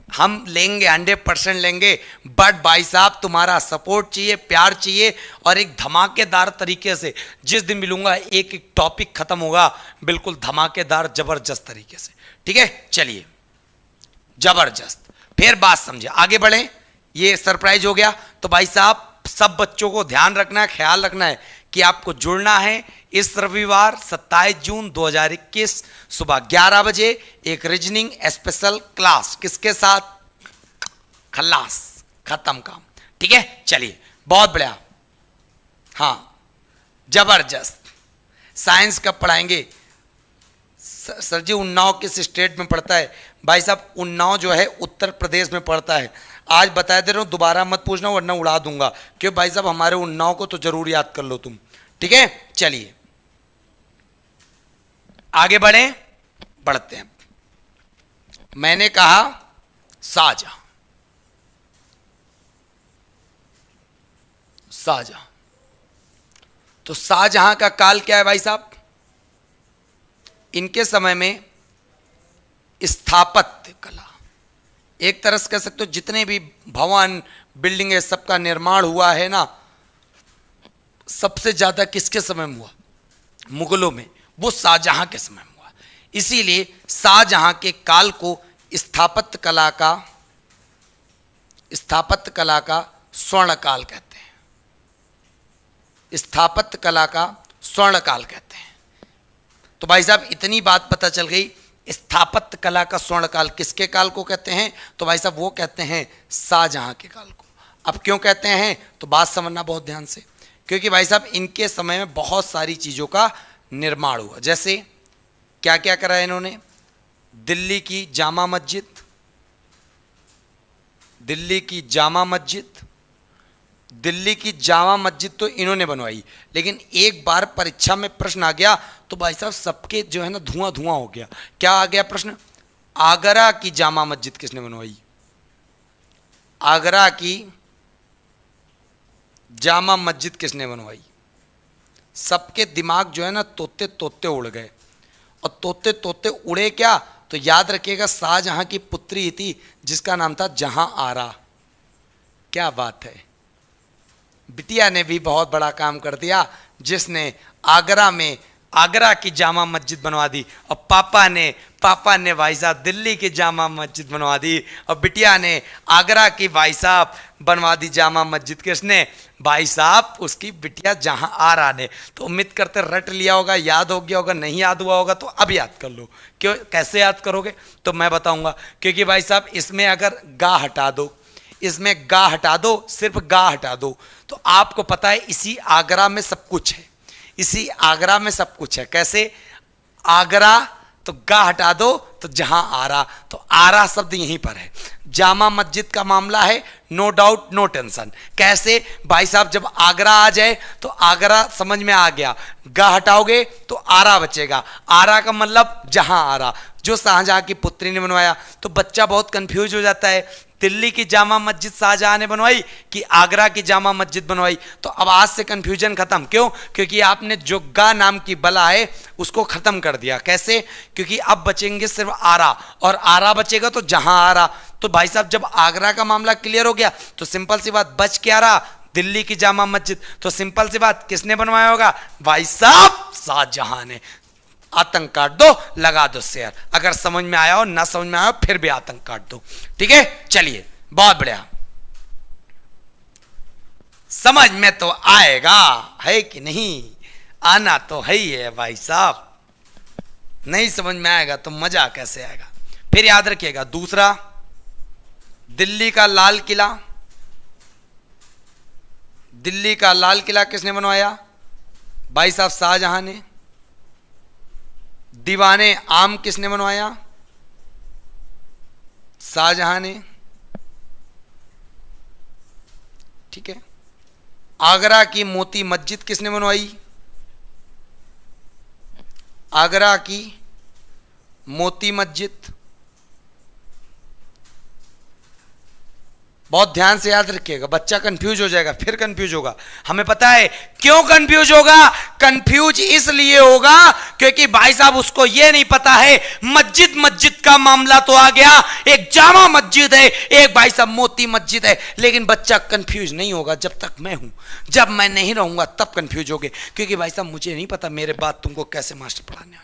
हम लेंगे 100% लेंगे, बट भाई साहब तुम्हारा सपोर्ट चाहिए, प्यार चाहिए, और एक धमाकेदार तरीके से जिस दिन मिलूंगा एक एक टॉपिक खत्म होगा बिल्कुल धमाकेदार जबरदस्त तरीके से, ठीक है। चलिए जबरदस्त, फिर बात समझे, आगे बढ़े। ये सरप्राइज हो गया। तो भाई साहब सब बच्चों को ध्यान रखना है, ख्याल रखना है कि आपको जुड़ना है इस रविवार 27 जून 2021 सुबह 11 बजे एक रीजनिंग स्पेशल क्लास। किसके साथ? खल्लास, खत्म काम, ठीक है। चलिए बहुत बढ़िया, हाँ जबरदस्त। साइंस कब पढ़ाएंगे? सर जी उन्नाव किस स्टेट में पड़ता है? भाई साहब उन्नाव जो है उत्तर प्रदेश में पड़ता है। आज बता दे रहा हूँ, दोबारा मत पूछना वरना उड़ा दूंगा, क्यों भाई साहब हमारे उन्नाव को तो जरूर याद कर लो तुम, ठीक है। चलिए आगे बढ़े, बढ़ते हैं। मैंने कहा शाहजहां, शाहजहां तो शाहजहां का काल क्या है भाई साहब? इनके समय में स्थापत्य कला, एक तरह से कह सकते हो जितने भी भवन बिल्डिंग है सबका निर्माण हुआ है ना, सबसे ज्यादा किसके समय में हुआ? मुगलों में, वो शाहजहां के समय में हुआ। इसीलिए शाहजहां के काल को स्थापत्य कला का स्वर्ण काल कहते हैं। स्थापत्य कला का स्वर्ण काल कहते हैं। तो भाई साहब इतनी बात पता चल गई, स्थापत्य कला का स्वर्ण काल किसके काल को कहते हैं? तो भाई साहब वो कहते हैं शाहजहां के काल को। अब क्यों कहते हैं तो बात समझना बहुत ध्यान से, क्योंकि भाई साहब इनके समय में बहुत सारी चीजों का निर्माण हुआ। जैसे क्या क्या करा है इन्होंने? दिल्ली की जामा मस्जिद, दिल्ली की जामा मस्जिद तो इन्होंने बनवाई, लेकिन एक बार परीक्षा में प्रश्न आ गया तो भाई साहब सबके जो है ना धुआं धुआं हो गया। क्या आ गया प्रश्न? आगरा की जामा मस्जिद किसने बनवाई? आगरा की जामा मस्जिद किसने बनवाई? सबके दिमाग जो है ना तोते तोते उड़ गए। और तोते तोते उड़े क्या? तो याद रखिएगा शाहजहां की पुत्री थी जिसका नाम था जहां आरा। क्या बात है, बिटिया ने भी बहुत बड़ा काम कर दिया, जिसने आगरा में आगरा की जामा मस्जिद बनवा दी, और पापा ने भाई साहब दिल्ली की जामा मस्जिद बनवा दी, और बिटिया ने आगरा की भाई साहब बनवा दी जामा मस्जिद। किसने? भाई साहब उसकी बिटिया जहां आरा ने। तो उम्मीद करते रट लिया होगा, याद हो गया होगा। नहीं याद हुआ होगा तो अब याद कर लो। क्यों, कैसे याद करोगे तो मैं बताऊंगा। क्योंकि भाई साहब इसमें अगर गा हटा दो, इसमें गा हटा दो, सिर्फ गा हटा दो, तो आपको पता है इसी आगरा में सब कुछ है, इसी आगरा में सब कुछ है। कैसे? आगरा तो गा हटा दो तो जहां आरा, तो आरा शब्द यहीं पर है। जामा मस्जिद का मामला है, नो डाउट नो टेंशन। कैसे? भाई साहब जब आगरा आ जाए तो आगरा समझ में आ गया, गा हटाओगे तो आरा बचेगा। आरा का मतलब जहां आरा, जो शाहजहां की पुत्री ने बनवाया। तो बच्चा बहुत कंफ्यूज हो जाता है, दिल्ली की जामा मस्जिद शाहजहां ने बनवाई कि आगरा की जामा मस्जिद बनवाई। तो अब आज से कंफ्यूजन खत्म। क्यों? क्योंकि आपने जो गा नाम की बला है उसको खत्म कर दिया। कैसे? क्योंकि अब बचेंगे सिर्फ आरा, और आरा बचेगा तो जहां आरा। तो भाई साहब जब आगरा का मामला क्लियर हो गया तो सिंपल सी बात, बच क्या रहा? दिल्ली की जामा मस्जिद। तो सिंपल सी बात, किसने बनवाया होगा? भाई साहब शाहजहां ने। आतंक काट दो, लगा दो शेयर। अगर समझ में आया हो, ना समझ में आया हो, फिर भी आतंक काट दो। ठीक है, चलिए, बहुत बढ़िया। समझ में तो आएगा है कि नहीं? आना तो है ही है भाई साहब। नहीं समझ में आएगा तो मजा कैसे आएगा? फिर याद रखिएगा दूसरा, दिल्ली का लाल किला। दिल्ली का लाल किला किसने बनवाया? भाई साहब शाहजहां ने। दीवाने आम किसने बनवाया? शाहजहां ने। ठीक है। आगरा की मोती मस्जिद किसने बनवाई? आगरा की मोती मस्जिद। बहुत ध्यान से याद रखिएगा, बच्चा कंफ्यूज हो जाएगा, फिर कंफ्यूज होगा। हमें पता है क्यों कंफ्यूज होगा। कंफ्यूज इसलिए होगा क्योंकि भाई साहब उसको यह नहीं पता है मस्जिद का मामला तो आ गया, एक जामा मस्जिद है, एक भाई साहब मोती मस्जिद है। लेकिन बच्चा कंफ्यूज नहीं होगा जब तक मैं हूं। जब मैं नहीं रहूंगा तब कंफ्यूज होगे, क्योंकि भाई साहब मुझे नहीं पता मेरे बाद तुमको कैसे मास्टर पढ़ाने वाले,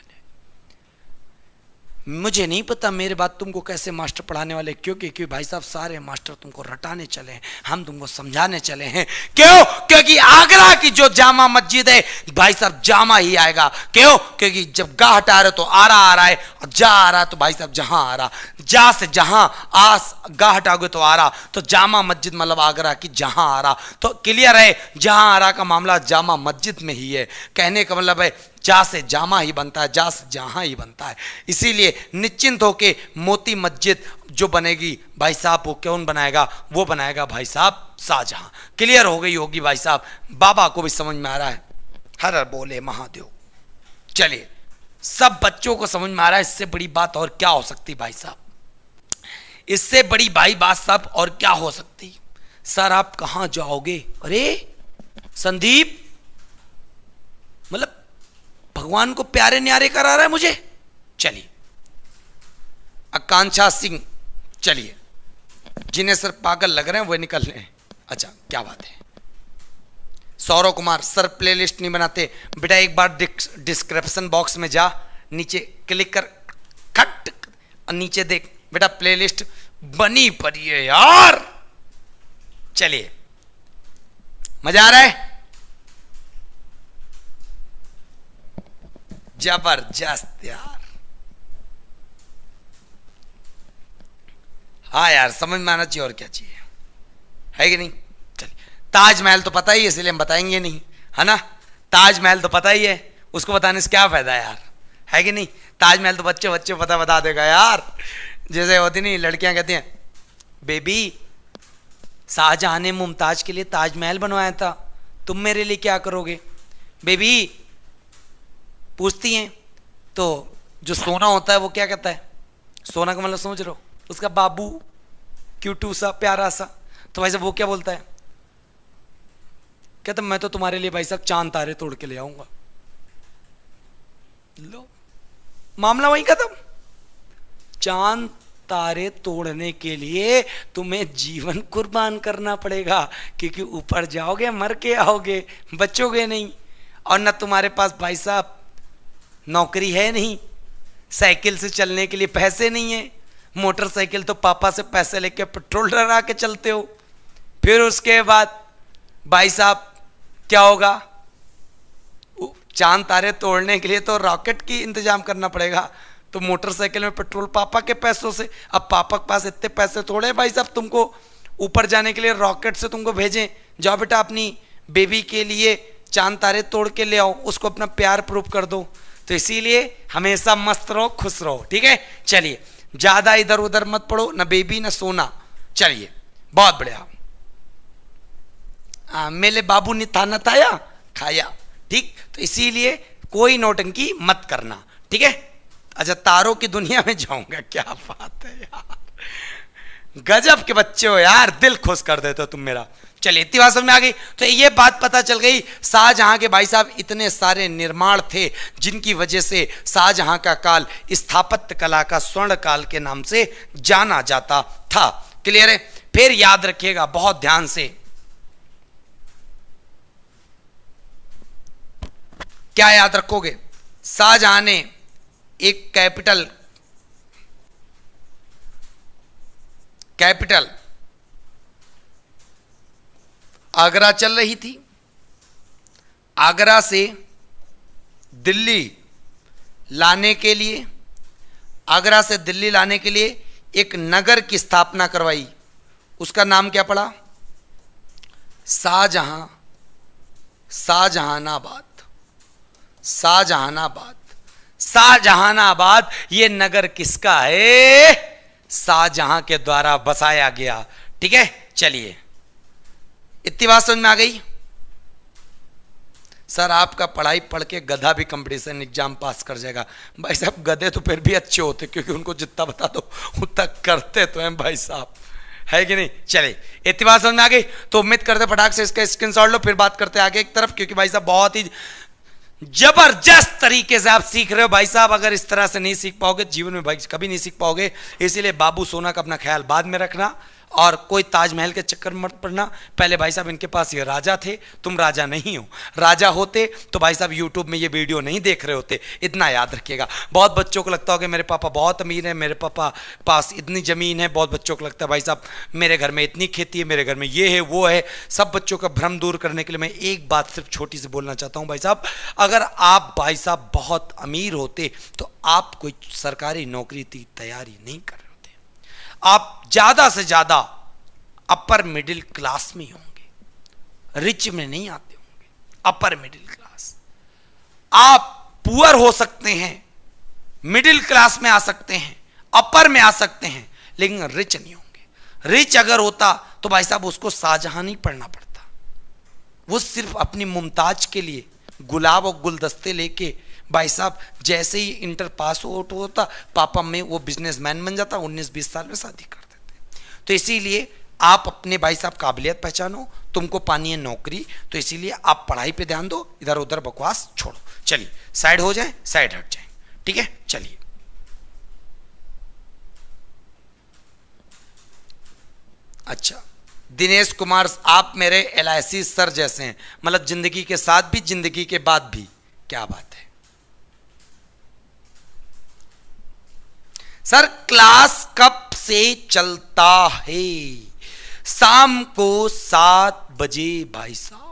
मुझे नहीं पता मेरे बाद तुमको कैसे मास्टर पढ़ाने वाले। क्योंकि भाई साहब सारे मास्टर तुमको रटाने चले हैं, हम तुमको समझाने चले हैं। क्यों? क्योंकि आगरा की जो जामा मस्जिद है भाई साहब जामा ही आएगा। क्यों? क्योंकि जब गा हटा रहे तो आरा आ रहा है, और जा आ रहा है तो भाई साहब जहां आ रहा। जा से जहां, आस गा हटाओगे तो आ रहा, तो जामा मस्जिद मतलब आगरा की जहां आ रहा। तो क्लियर है, जहां आ रहा का मामला जामा मस्जिद में ही है। कहने का मतलब है जा से जामा ही बनता है, जा से जहां ही बनता है। इसीलिए निश्चिंत होके मोती मस्जिद जो बनेगी भाई साहब वो कौन बनाएगा? वो बनाएगा भाई साहब शाहजहां। क्लियर हो गई होगी भाई साहब, बाबा को भी समझ में आ रहा है। हर हर बोले महादेव। चलिए, सब बच्चों को समझ में आ रहा है। इससे बड़ी बात और क्या हो सकती भाई साहब? इससे बड़ी भाई बात साहब और क्या हो सकती? सर आप कहां जाओगे? अरे संदीप, भगवान को प्यारे न्यारे करा रहा है मुझे। चलिए आकांक्षा सिंह, चलिए जिन्हें सर पागल लग रहे हैं वो निकल रहे हैं। अच्छा क्या बात है। सौरव कुमार, सर प्लेलिस्ट नहीं बनाते बेटा, एक बार डिस्क्रिप्शन बॉक्स में जा, नीचे क्लिक कर, खट और नीचे देख बेटा, प्लेलिस्ट बनी पड़ी है यार। चलिए मजा आ रहा है, जबरदस्त यार। हाँ यार समझ में आना चाहिए, और क्या चाहिए, है कि नहीं। चलिए ताजमहल तो पता ही है, इसलिए हम बताएंगे नहीं, है ना। ताजमहल तो पता ही है, उसको बताने से क्या फायदा है यार, है कि नहीं। ताजमहल तो बच्चे बच्चे बता देगा यार। जैसे होती नहीं लड़कियां कहती हैं, बेबी शाहजहां ने मुमताज के लिए ताजमहल बनवाया था, तुम मेरे लिए क्या करोगे बेबी, पूछती हैं। तो जो सोना होता है वो क्या कहता है, सोना का मतलब समझ रहे हो, उसका बाबू क्यूटू सा प्यारा सा, तो भाई साहब वो क्या बोलता है, कहता मैं तो तुम्हारे लिए भाई साहब चांद तारे तोड़ के ले आऊंगा। लो मामला वहीं खत्म। चांद तारे तोड़ने के लिए तुम्हें जीवन कुर्बान करना पड़ेगा, क्योंकि ऊपर जाओगे मर के आओगे, बचोगे नहीं। और ना तुम्हारे पास भाई साहब नौकरी है नहीं, साइकिल से चलने के लिए पैसे नहीं है, मोटरसाइकिल तो पापा से पैसे लेके पेट्रोल डरा के चलते हो। फिर उसके बाद भाई साहब क्या होगा, चांद तारे तोड़ने के लिए तो रॉकेट की इंतजाम करना पड़ेगा, तो मोटरसाइकिल में पेट्रोल पापा के पैसों से। अब पापा के पास इतने पैसे थोड़े भाई साहब तुमको ऊपर जाने के लिए रॉकेट से तुमको भेजें, जाओ बेटा अपनी बेबी के लिए चांद तारे तोड़ के ले आओ, उसको अपना प्यार प्रूफ कर दो। तो इसीलिए हमेशा मस्त रहो, खुश रहो, ठीक है। चलिए ज्यादा इधर उधर मत पड़ो, ना बेबी ना सोना। चलिए बहुत बढ़िया। मेरे बाबू ने थाना ताया खाया, ठीक। तो इसीलिए कोई नौटंकी मत करना, ठीक है। अच्छा तारों की दुनिया में जाऊंगा, क्या बात है यार, गजब के बच्चे हो यार, दिल खुश कर देते हो तुम मेरा। चलिए इतनी बात समझ में आ गई। तो ये बात पता चल गई, शाहजहां के भाई साहब इतने सारे निर्माण थे जिनकी वजह से शाहजहां का काल स्थापत्य कला का स्वर्ण काल के नाम से जाना जाता था। क्लियर है। फिर याद रखिएगा बहुत ध्यान से, क्या याद रखोगे, शाहजहां ने एक कैपिटल आगरा चल रही थी, आगरा से दिल्ली लाने के लिए, आगरा से दिल्ली लाने के लिए एक नगर की स्थापना करवाई, उसका नाम क्या पड़ा, शाहजहानाबाद। शाहजहानाबाद ये नगर किसका है, शाहजहां के द्वारा बसाया गया, ठीक है। चलिए इतनी बात समझ में आ गई। सर आपका पढ़ाई पढ़ के गधा भी कंपटीशन एग्जाम पास कर जाएगा। भाई साहब गधे तो फिर भी अच्छे होते, क्योंकि उनको जितना बता दो उतना करते तो हैं भाई साहब, है कि नहीं। चलिए इतनी बात समझ में आ गई। तो उम्मीद करते फटाक से इसका स्क्रीनशॉट लो, फिर बात करते आगे एक तरफ, क्योंकि भाई साहब बहुत ही जबरदस्त तरीके से आप सीख रहे हो भाई साहब। अगर इस तरह से नहीं सीख पाओगे जीवन में भाई कभी नहीं सीख पाओगे। इसीलिए बाबू सोना का अपना ख्याल बाद में रखना, और कोई ताजमहल के चक्कर में मत पड़ना। पहले भाई साहब इनके पास ये राजा थे, तुम राजा नहीं हो। राजा होते तो भाई साहब यूट्यूब में ये वीडियो नहीं देख रहे होते, इतना याद रखिएगा। बहुत बच्चों को लगता होगा मेरे पापा बहुत अमीर है, मेरे पापा पास इतनी ज़मीन है। बहुत बच्चों को लगता है भाई साहब मेरे घर में इतनी खेती है, मेरे घर में ये है वो है। सब बच्चों का भ्रम दूर करने के लिए मैं एक बात सिर्फ छोटी सी बोलना चाहता हूँ भाई साहब, अगर आप भाई साहब बहुत अमीर होते तो आप कोई सरकारी नौकरी की तैयारी नहीं कर रहे होते, आप ज्यादा से ज्यादा अपर मिडिल क्लास में होंगे, रिच में नहीं आते होंगे, अपर मिडिल क्लास। आप पुअर हो सकते हैं, मिडिल क्लास में आ सकते हैं, अपर में आ सकते हैं, लेकिन रिच नहीं होंगे। रिच अगर होता तो भाई साहब उसको शाहजहां नहीं पढ़ना पड़ता, वो सिर्फ अपनी मुमताज के लिए गुलाब और गुलदस्ते लेके भाई साहब जैसे ही इंटर पास होता पापा में वो बिजनेसमैन बन जाता, 19-20 साल में शादी कर देते। तो इसीलिए आप अपने भाई साहब काबिलियत पहचानो, तुमको पानी है नौकरी, तो इसीलिए आप पढ़ाई पे ध्यान दो, इधर उधर बकवास छोड़ो। चलिए साइड हो जाए, साइड हट जाए, ठीक है। चलिए अच्छा, दिनेश कुमार, आप मेरे LIC सर जैसे हैं, मतलब जिंदगी के साथ भी जिंदगी के बाद भी। क्या बात है सर, क्लास कब से चलता है? शाम को 7 बजे भाई साहब।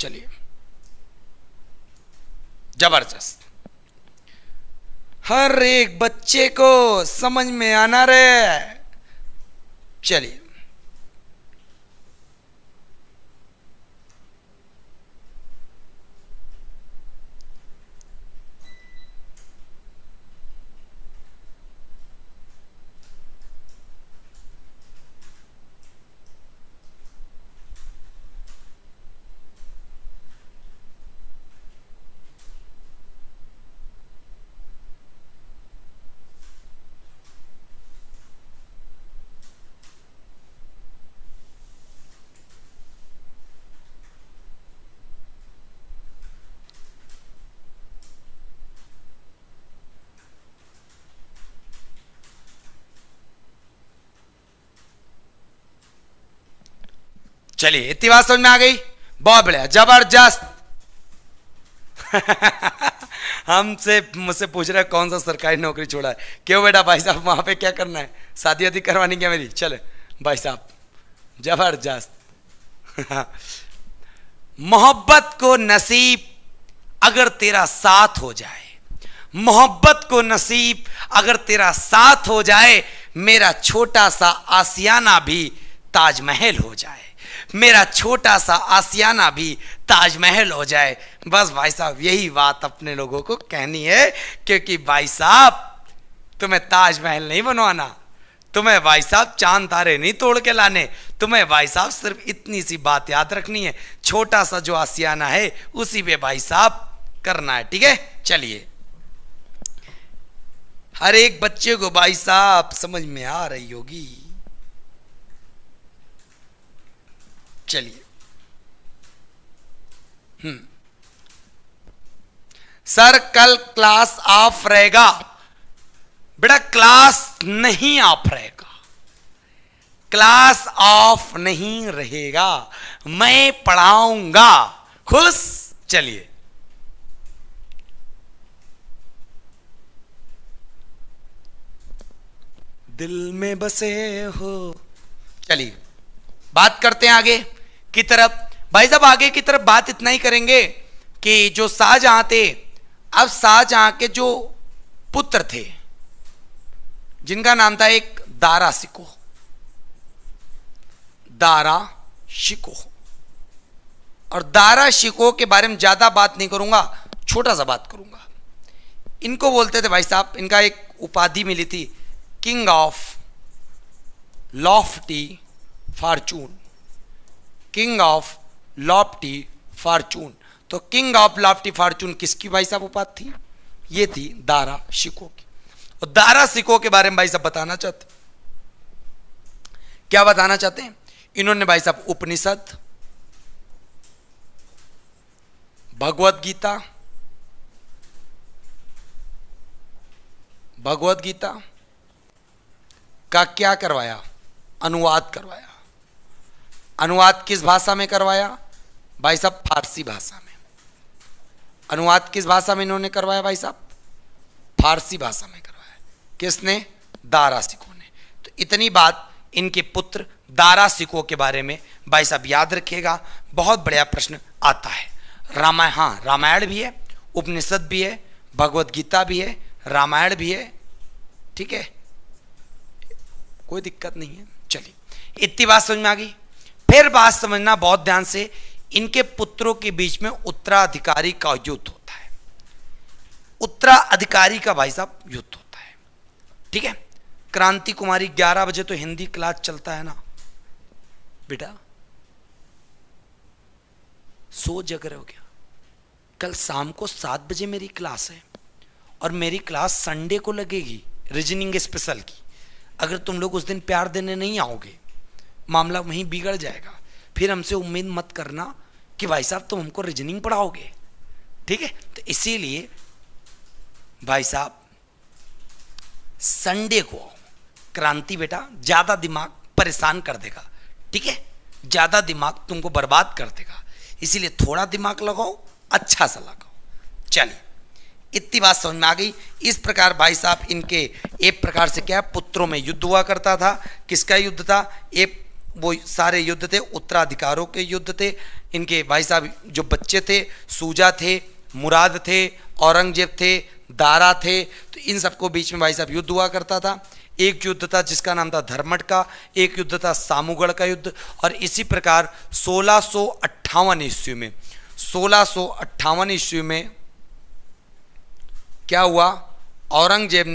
चलिए जबरदस्त, हर एक बच्चे को समझ में आना रे। चलिए चलिए, इतनी बात समझ में आ गई, बहुत बढ़िया, जबरदस्त। हमसे मुझसे पूछ रहे कौन सा सरकारी नौकरी छोड़ा है। क्यों बेटा भाई साहब, वहां पे क्या करना है? शादी वादी करवानी क्या मेरी? चले भाई साहब, जबरदस्त। मोहब्बत को नसीब अगर तेरा साथ हो जाए, मोहब्बत को नसीब अगर तेरा साथ हो जाए, मेरा छोटा सा आसियाना भी ताजमहल हो जाए, मेरा छोटा सा आसियाना भी ताजमहल हो जाए। बस भाई साहब यही बात अपने लोगों को कहनी है, क्योंकि भाई साहब तुम्हें ताजमहल नहीं बनवाना, तुम्हें भाई साहब चांद तारे नहीं तोड़ के लाने, तुम्हें भाई साहब सिर्फ इतनी सी बात याद रखनी है, छोटा सा जो आसियाना है उसी पे भाई साहब करना है, ठीक है। चलिए, हर एक बच्चे को भाई साहब समझ में आ रही होगी। चलिए, सर कल क्लास ऑफ रहेगा? बेटा क्लास नहीं ऑफ रहेगा, क्लास ऑफ नहीं रहेगा, मैं पढ़ाऊंगा। खुश? चलिए, दिल में बसे हो। चलिए बात करते हैं आगे की तरफ। भाई साहब आगे की तरफ बात इतना ही करेंगे कि जो शाहजहां थे, अब शाहजहां के जो पुत्र थे जिनका नाम था एक दारा शिकोह, दारा शिकोह, और दारा शिकोह के बारे में ज्यादा बात नहीं करूंगा, छोटा सा बात करूंगा। इनको बोलते थे भाई साहब, इनका एक उपाधि मिली थी, king of Lofty Fortune, king of Lofty Fortune. तो किंग ऑफ लॉफ्टी फॉर्चून किसकी भाई साहब उपाधि थी? ये थी दारा शिकोह की। और दारा शिकोह के बारे में भाई साहब बताना चाहते, क्या बताना चाहते हैं? इन्होंने भाई साहब उपनिषद, भगवत गीता, भगवत गीता का क्या करवाया? अनुवाद करवाया। अनुवाद किस भाषा में करवाया भाई साहब? फारसी भाषा में। अनुवाद किस भाषा में इन्होंने करवाया भाई साहब? फारसी भाषा में करवाया। किसने? दारा शिकोह ने। तो इतनी बात इनके पुत्र दारा शिकोह के बारे में भाई साहब याद रखिएगा, बहुत बढ़िया प्रश्न आता है। रामायण, हाँ रामायण भी है, उपनिषद भी है, भगवत गीता भी है, रामायण भी है, ठीक है, कोई दिक्कत नहीं है। चलिए, इतनी बात समझ में आ गई। फिर बात समझना बहुत ध्यान से, इनके पुत्रों के बीच में उत्तराधिकारी का युद्ध होता है, उत्तराधिकारी का भाई साहब युद्ध होता है, ठीक है। क्रांति कुमारी 11 बजे तो हिंदी क्लास चलता है ना बेटा, सो जग रहे हो क्या? कल शाम को 7 बजे मेरी क्लास है, और मेरी क्लास संडे को लगेगी, रीजनिंग स्पेशल की। अगर तुम लोग उस दिन प्यार देने नहीं आओगे, मामला वहीं बिगड़ जाएगा। फिर हमसे उम्मीद मत करना कि भाई साहब तुम हमको रीजनिंग पढ़ाओगे, ठीक है। तो इसीलिए भाई साहब संडे को आओ। क्रांति बेटा ज्यादा दिमाग परेशान कर देगा, ठीक है, ज्यादा दिमाग तुमको बर्बाद कर देगा, इसीलिए थोड़ा दिमाग लगाओ, अच्छा सा लगाओ। चलिए, इतनी बात समझ में आ गई। इस प्रकार भाई साहब इनके एक प्रकार से क्या पुत्रों में युद्ध हुआ करता था। किसका युद्ध था? एक वो सारे युद्ध थे, उत्तराधिकारों के युद्ध थे। इनके भाई साहब जो बच्चे थे, सूजा थे, मुराद थे, औरंगजेब थे, दारा थे, तो इन सबको बीच में भाई साहब युद्ध हुआ करता था। एक युद्ध था जिसका नाम था धर्मट का, एक युद्ध था सामूगढ़ का युद्ध। और इसी प्रकार 1658 ईस्वी में 1658 ईस्वी में क्या हुआ? औरंगजेब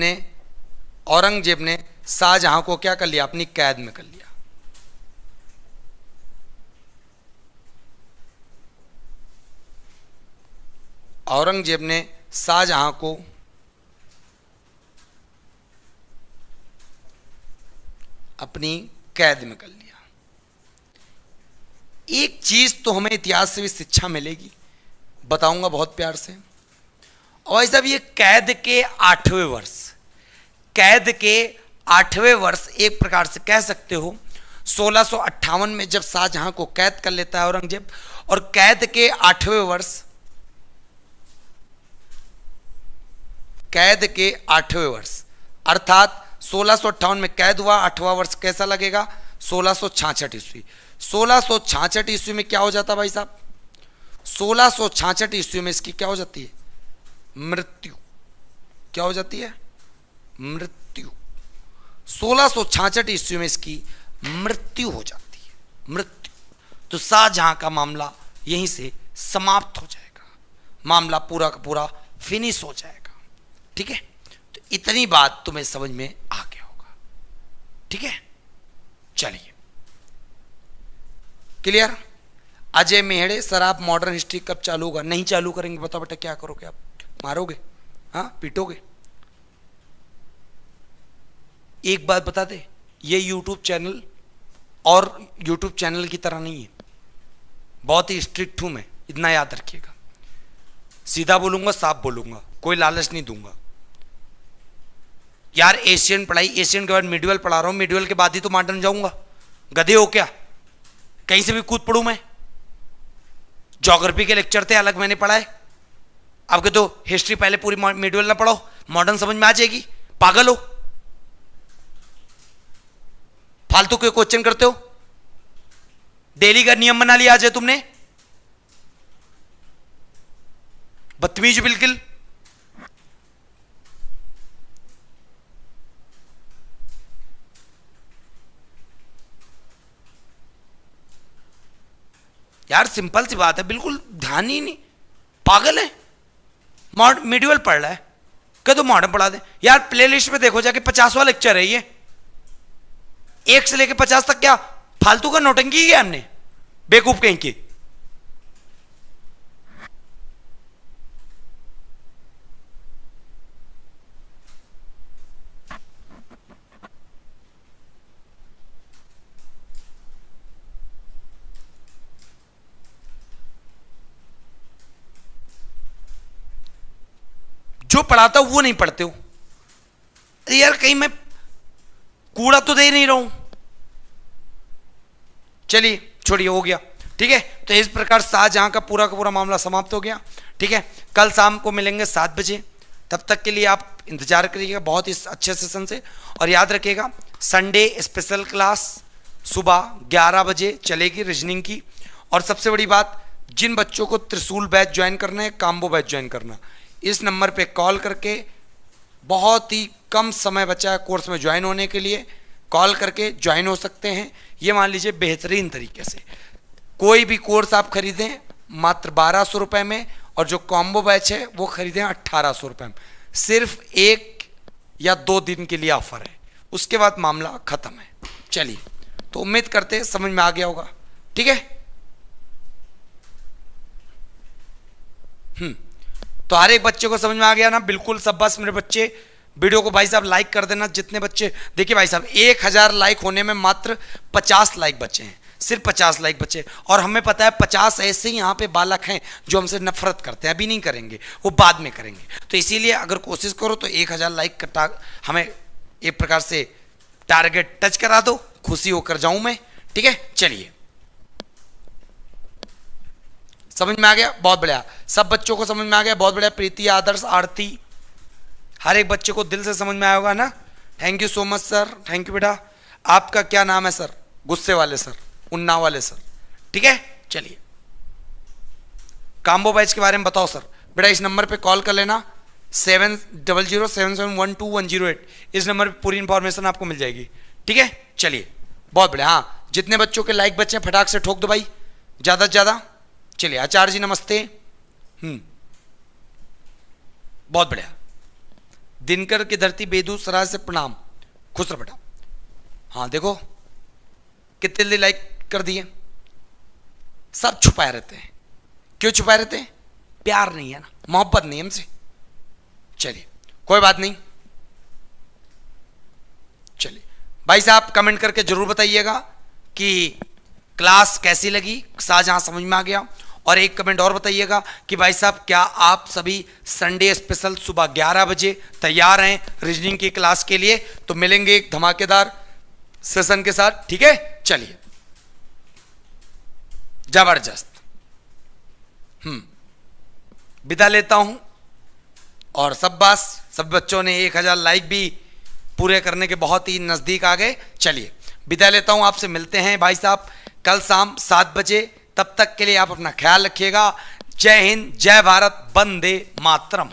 ने शाहजहां को क्या कर लिया? अपनी कैद में कर लिया। औरंगजेब ने शाहजहां को अपनी कैद में कर लिया। एक चीज तो हमें इतिहास से भी शिक्षा मिलेगी, बताऊंगा बहुत प्यार से। और साहब ये कैद के 8वें वर्ष एक प्रकार से कह सकते हो 1658 में जब शाहजहां को कैद कर लेता है औरंगजेब, और कैद के 8वें वर्ष अर्थात 1658 में कैद हुआ, 8वां वर्ष कैसा लगेगा? 1666 ईस्वी। 1666 ईस्वी में क्या हो जाता भाई साहब? 1666 ईस्वी में इसकी क्या हो जाती है? मृत्यु। क्या हो जाती है? मृत्यु। 1666 ईस्वी में इसकी मृत्यु हो जाती है, मृत्यु। तो शाहजहां का मामला यहीं से समाप्त हो जाएगा, मामला पूरा का पूरा फिनिश हो जाएगा, ठीक है। तो इतनी बात तुम्हें समझ में आ गया होगा, ठीक है। चलिए, क्लियर? अजय मेहड़े सर आप मॉडर्न हिस्ट्री कब चालू होगा? नहीं चालू करेंगे, बताओ बेटा क्या करोगे आप? मारोगे? हाँ, पीटोगे? एक बात बता दे, ये यूट्यूब चैनल और यूट्यूब चैनल की तरह नहीं है, बहुत ही स्ट्रिक्ट हूं मैं, इतना याद रखिएगा। सीधा बोलूंगा, साफ बोलूंगा, कोई लालच नहीं दूंगा। यार एशियन पढ़ाई, एशियन के बाद मिडुअल पढ़ा रहा हूं, मिडुअल के बाद ही तो मॉडर्न जाऊंगा। गधे हो क्या? कहीं से भी कूद पढ़ू मैं? ज्योग्राफी के लेक्चर थे अलग मैंने पढ़ाए, आपके तो हिस्ट्री पहले पूरी मिडुअल ना पढ़ो, मॉडर्न समझ में आ जाएगी? पागल हो? फालतू के क्वेश्चन करते हो? डेली का नियम बना लिया आज है तुमने, बदतमीज बिल्कुल। यार सिंपल सी बात है, बिल्कुल ध्यान ही नहीं, पागल है। मिडुअल पढ़ रहा है, क्या तो मॉडर्न पढ़ा दे यार। प्लेलिस्ट में देखो जाके 50वां लेक्चर है ये, 1 से लेके 50 तक क्या फालतू का नौटंकी किया हमने, बेवकूफ कहीं की। जो पढ़ाता हूं वो नहीं पढ़ते हो। अरे यार कहीं मैं कूड़ा तो दे नहीं रहा हूं। चलिए छोड़िए, हो गया, ठीक है। तो इस प्रकार शाहजहां का पूरा मामला समाप्त हो गया, ठीक है। कल शाम को मिलेंगे 7 बजे, तब तक के लिए आप इंतजार करिएगा बहुत ही अच्छे सेशन से। और याद रखिएगा संडे स्पेशल क्लास सुबह 11 बजे चलेगी रीजनिंग की। और सबसे बड़ी बात, जिन बच्चों को त्रिशूल बैच ज्वाइन करना है, काम्बो बैच ज्वाइन करना, इस नंबर पे कॉल करके, बहुत ही कम समय बचा है कोर्स में ज्वाइन होने के लिए, कॉल करके ज्वाइन हो सकते हैं। ये मान लीजिए बेहतरीन तरीके से कोई भी कोर्स आप खरीदें मात्र 1200 रुपये में, और जो कॉम्बो बैच है वो खरीदें 1800 रुपये में। सिर्फ 1 या 2 दिन के लिए ऑफर है, उसके बाद मामला खत्म है। चलिए, तो उम्मीद करते हैं समझ में आ गया होगा, ठीक है। तो हर एक बच्चे को समझ में आ गया ना? बिल्कुल सब बस मेरे बच्चे वीडियो को भाई साहब लाइक कर देना जितने बच्चे, देखिए भाई साहब 1000 लाइक होने में मात्र 50 लाइक बचे हैं, सिर्फ 50 लाइक बचे। और हमें पता है 50 ऐसे ही यहाँ पे बालक हैं जो हमसे नफरत करते हैं, अभी नहीं करेंगे, वो बाद में करेंगे। तो इसीलिए अगर कोशिश करो तो 1000 लाइक का हमें एक प्रकार से टारगेट टच करा दो, खुशी होकर जाऊं मैं, ठीक है। चलिए, समझ में आ गया, बहुत बढ़िया, सब बच्चों को समझ में आ गया, बहुत बढ़िया। प्रीति, आदर्श, आरती, हर एक बच्चे को दिल से समझ में आया होगा ना। Thank you so much sir, thank you बेटा। आपका क्या नाम है सर? गुस्से वाले सर, उन्नाव वाले सर, ठीक है। चलिए, काम्बो बैच के बारे में बताओ सर। बेटा इस नंबर पे कॉल कर लेना, 7007712108, इस नंबर पे पूरी इंफॉर्मेशन आपको मिल जाएगी, ठीक है। चलिए, बहुत बढ़िया। हाँ, जितने बच्चों के लाइक बच्चे फटाक से ठोक दो भाई, ज्यादा से ज्यादा। चलिए, आचार्य जी नमस्ते। बहुत बढ़िया। दिनकर की धरती बेगूसराय से प्रणाम, खुश रहो बेटा। हाँ देखो कितने जल्दी लाइक कर दिए। सब छुपाए रहते हैं, क्यों छुपाए रहते हैं? प्यार नहीं है ना, मोहब्बत नहीं हमसे। चलिए, कोई बात नहीं। चलिए भाई साहब, कमेंट करके जरूर बताइएगा कि क्लास कैसी लगी, शाहजहां समझ में आ गया। और एक कमेंट और बताइएगा कि भाई साहब क्या आप सभी संडे स्पेशल सुबह 11 बजे तैयार हैं रीजनिंग की क्लास के लिए? तो मिलेंगे एक धमाकेदार सेशन के साथ, ठीक है। चलिए, जबरदस्त। विदा लेता हूं। और सब बच्चों ने 1000 लाइक भी पूरे करने के बहुत ही नजदीक आ गए। चलिए, विदा लेता हूं, आपसे मिलते हैं भाई साहब कल शाम 7 बजे। तब तक के लिए आप अपना ख्याल रखिएगा। जय हिंद, जय भारत, वंदे मातरम।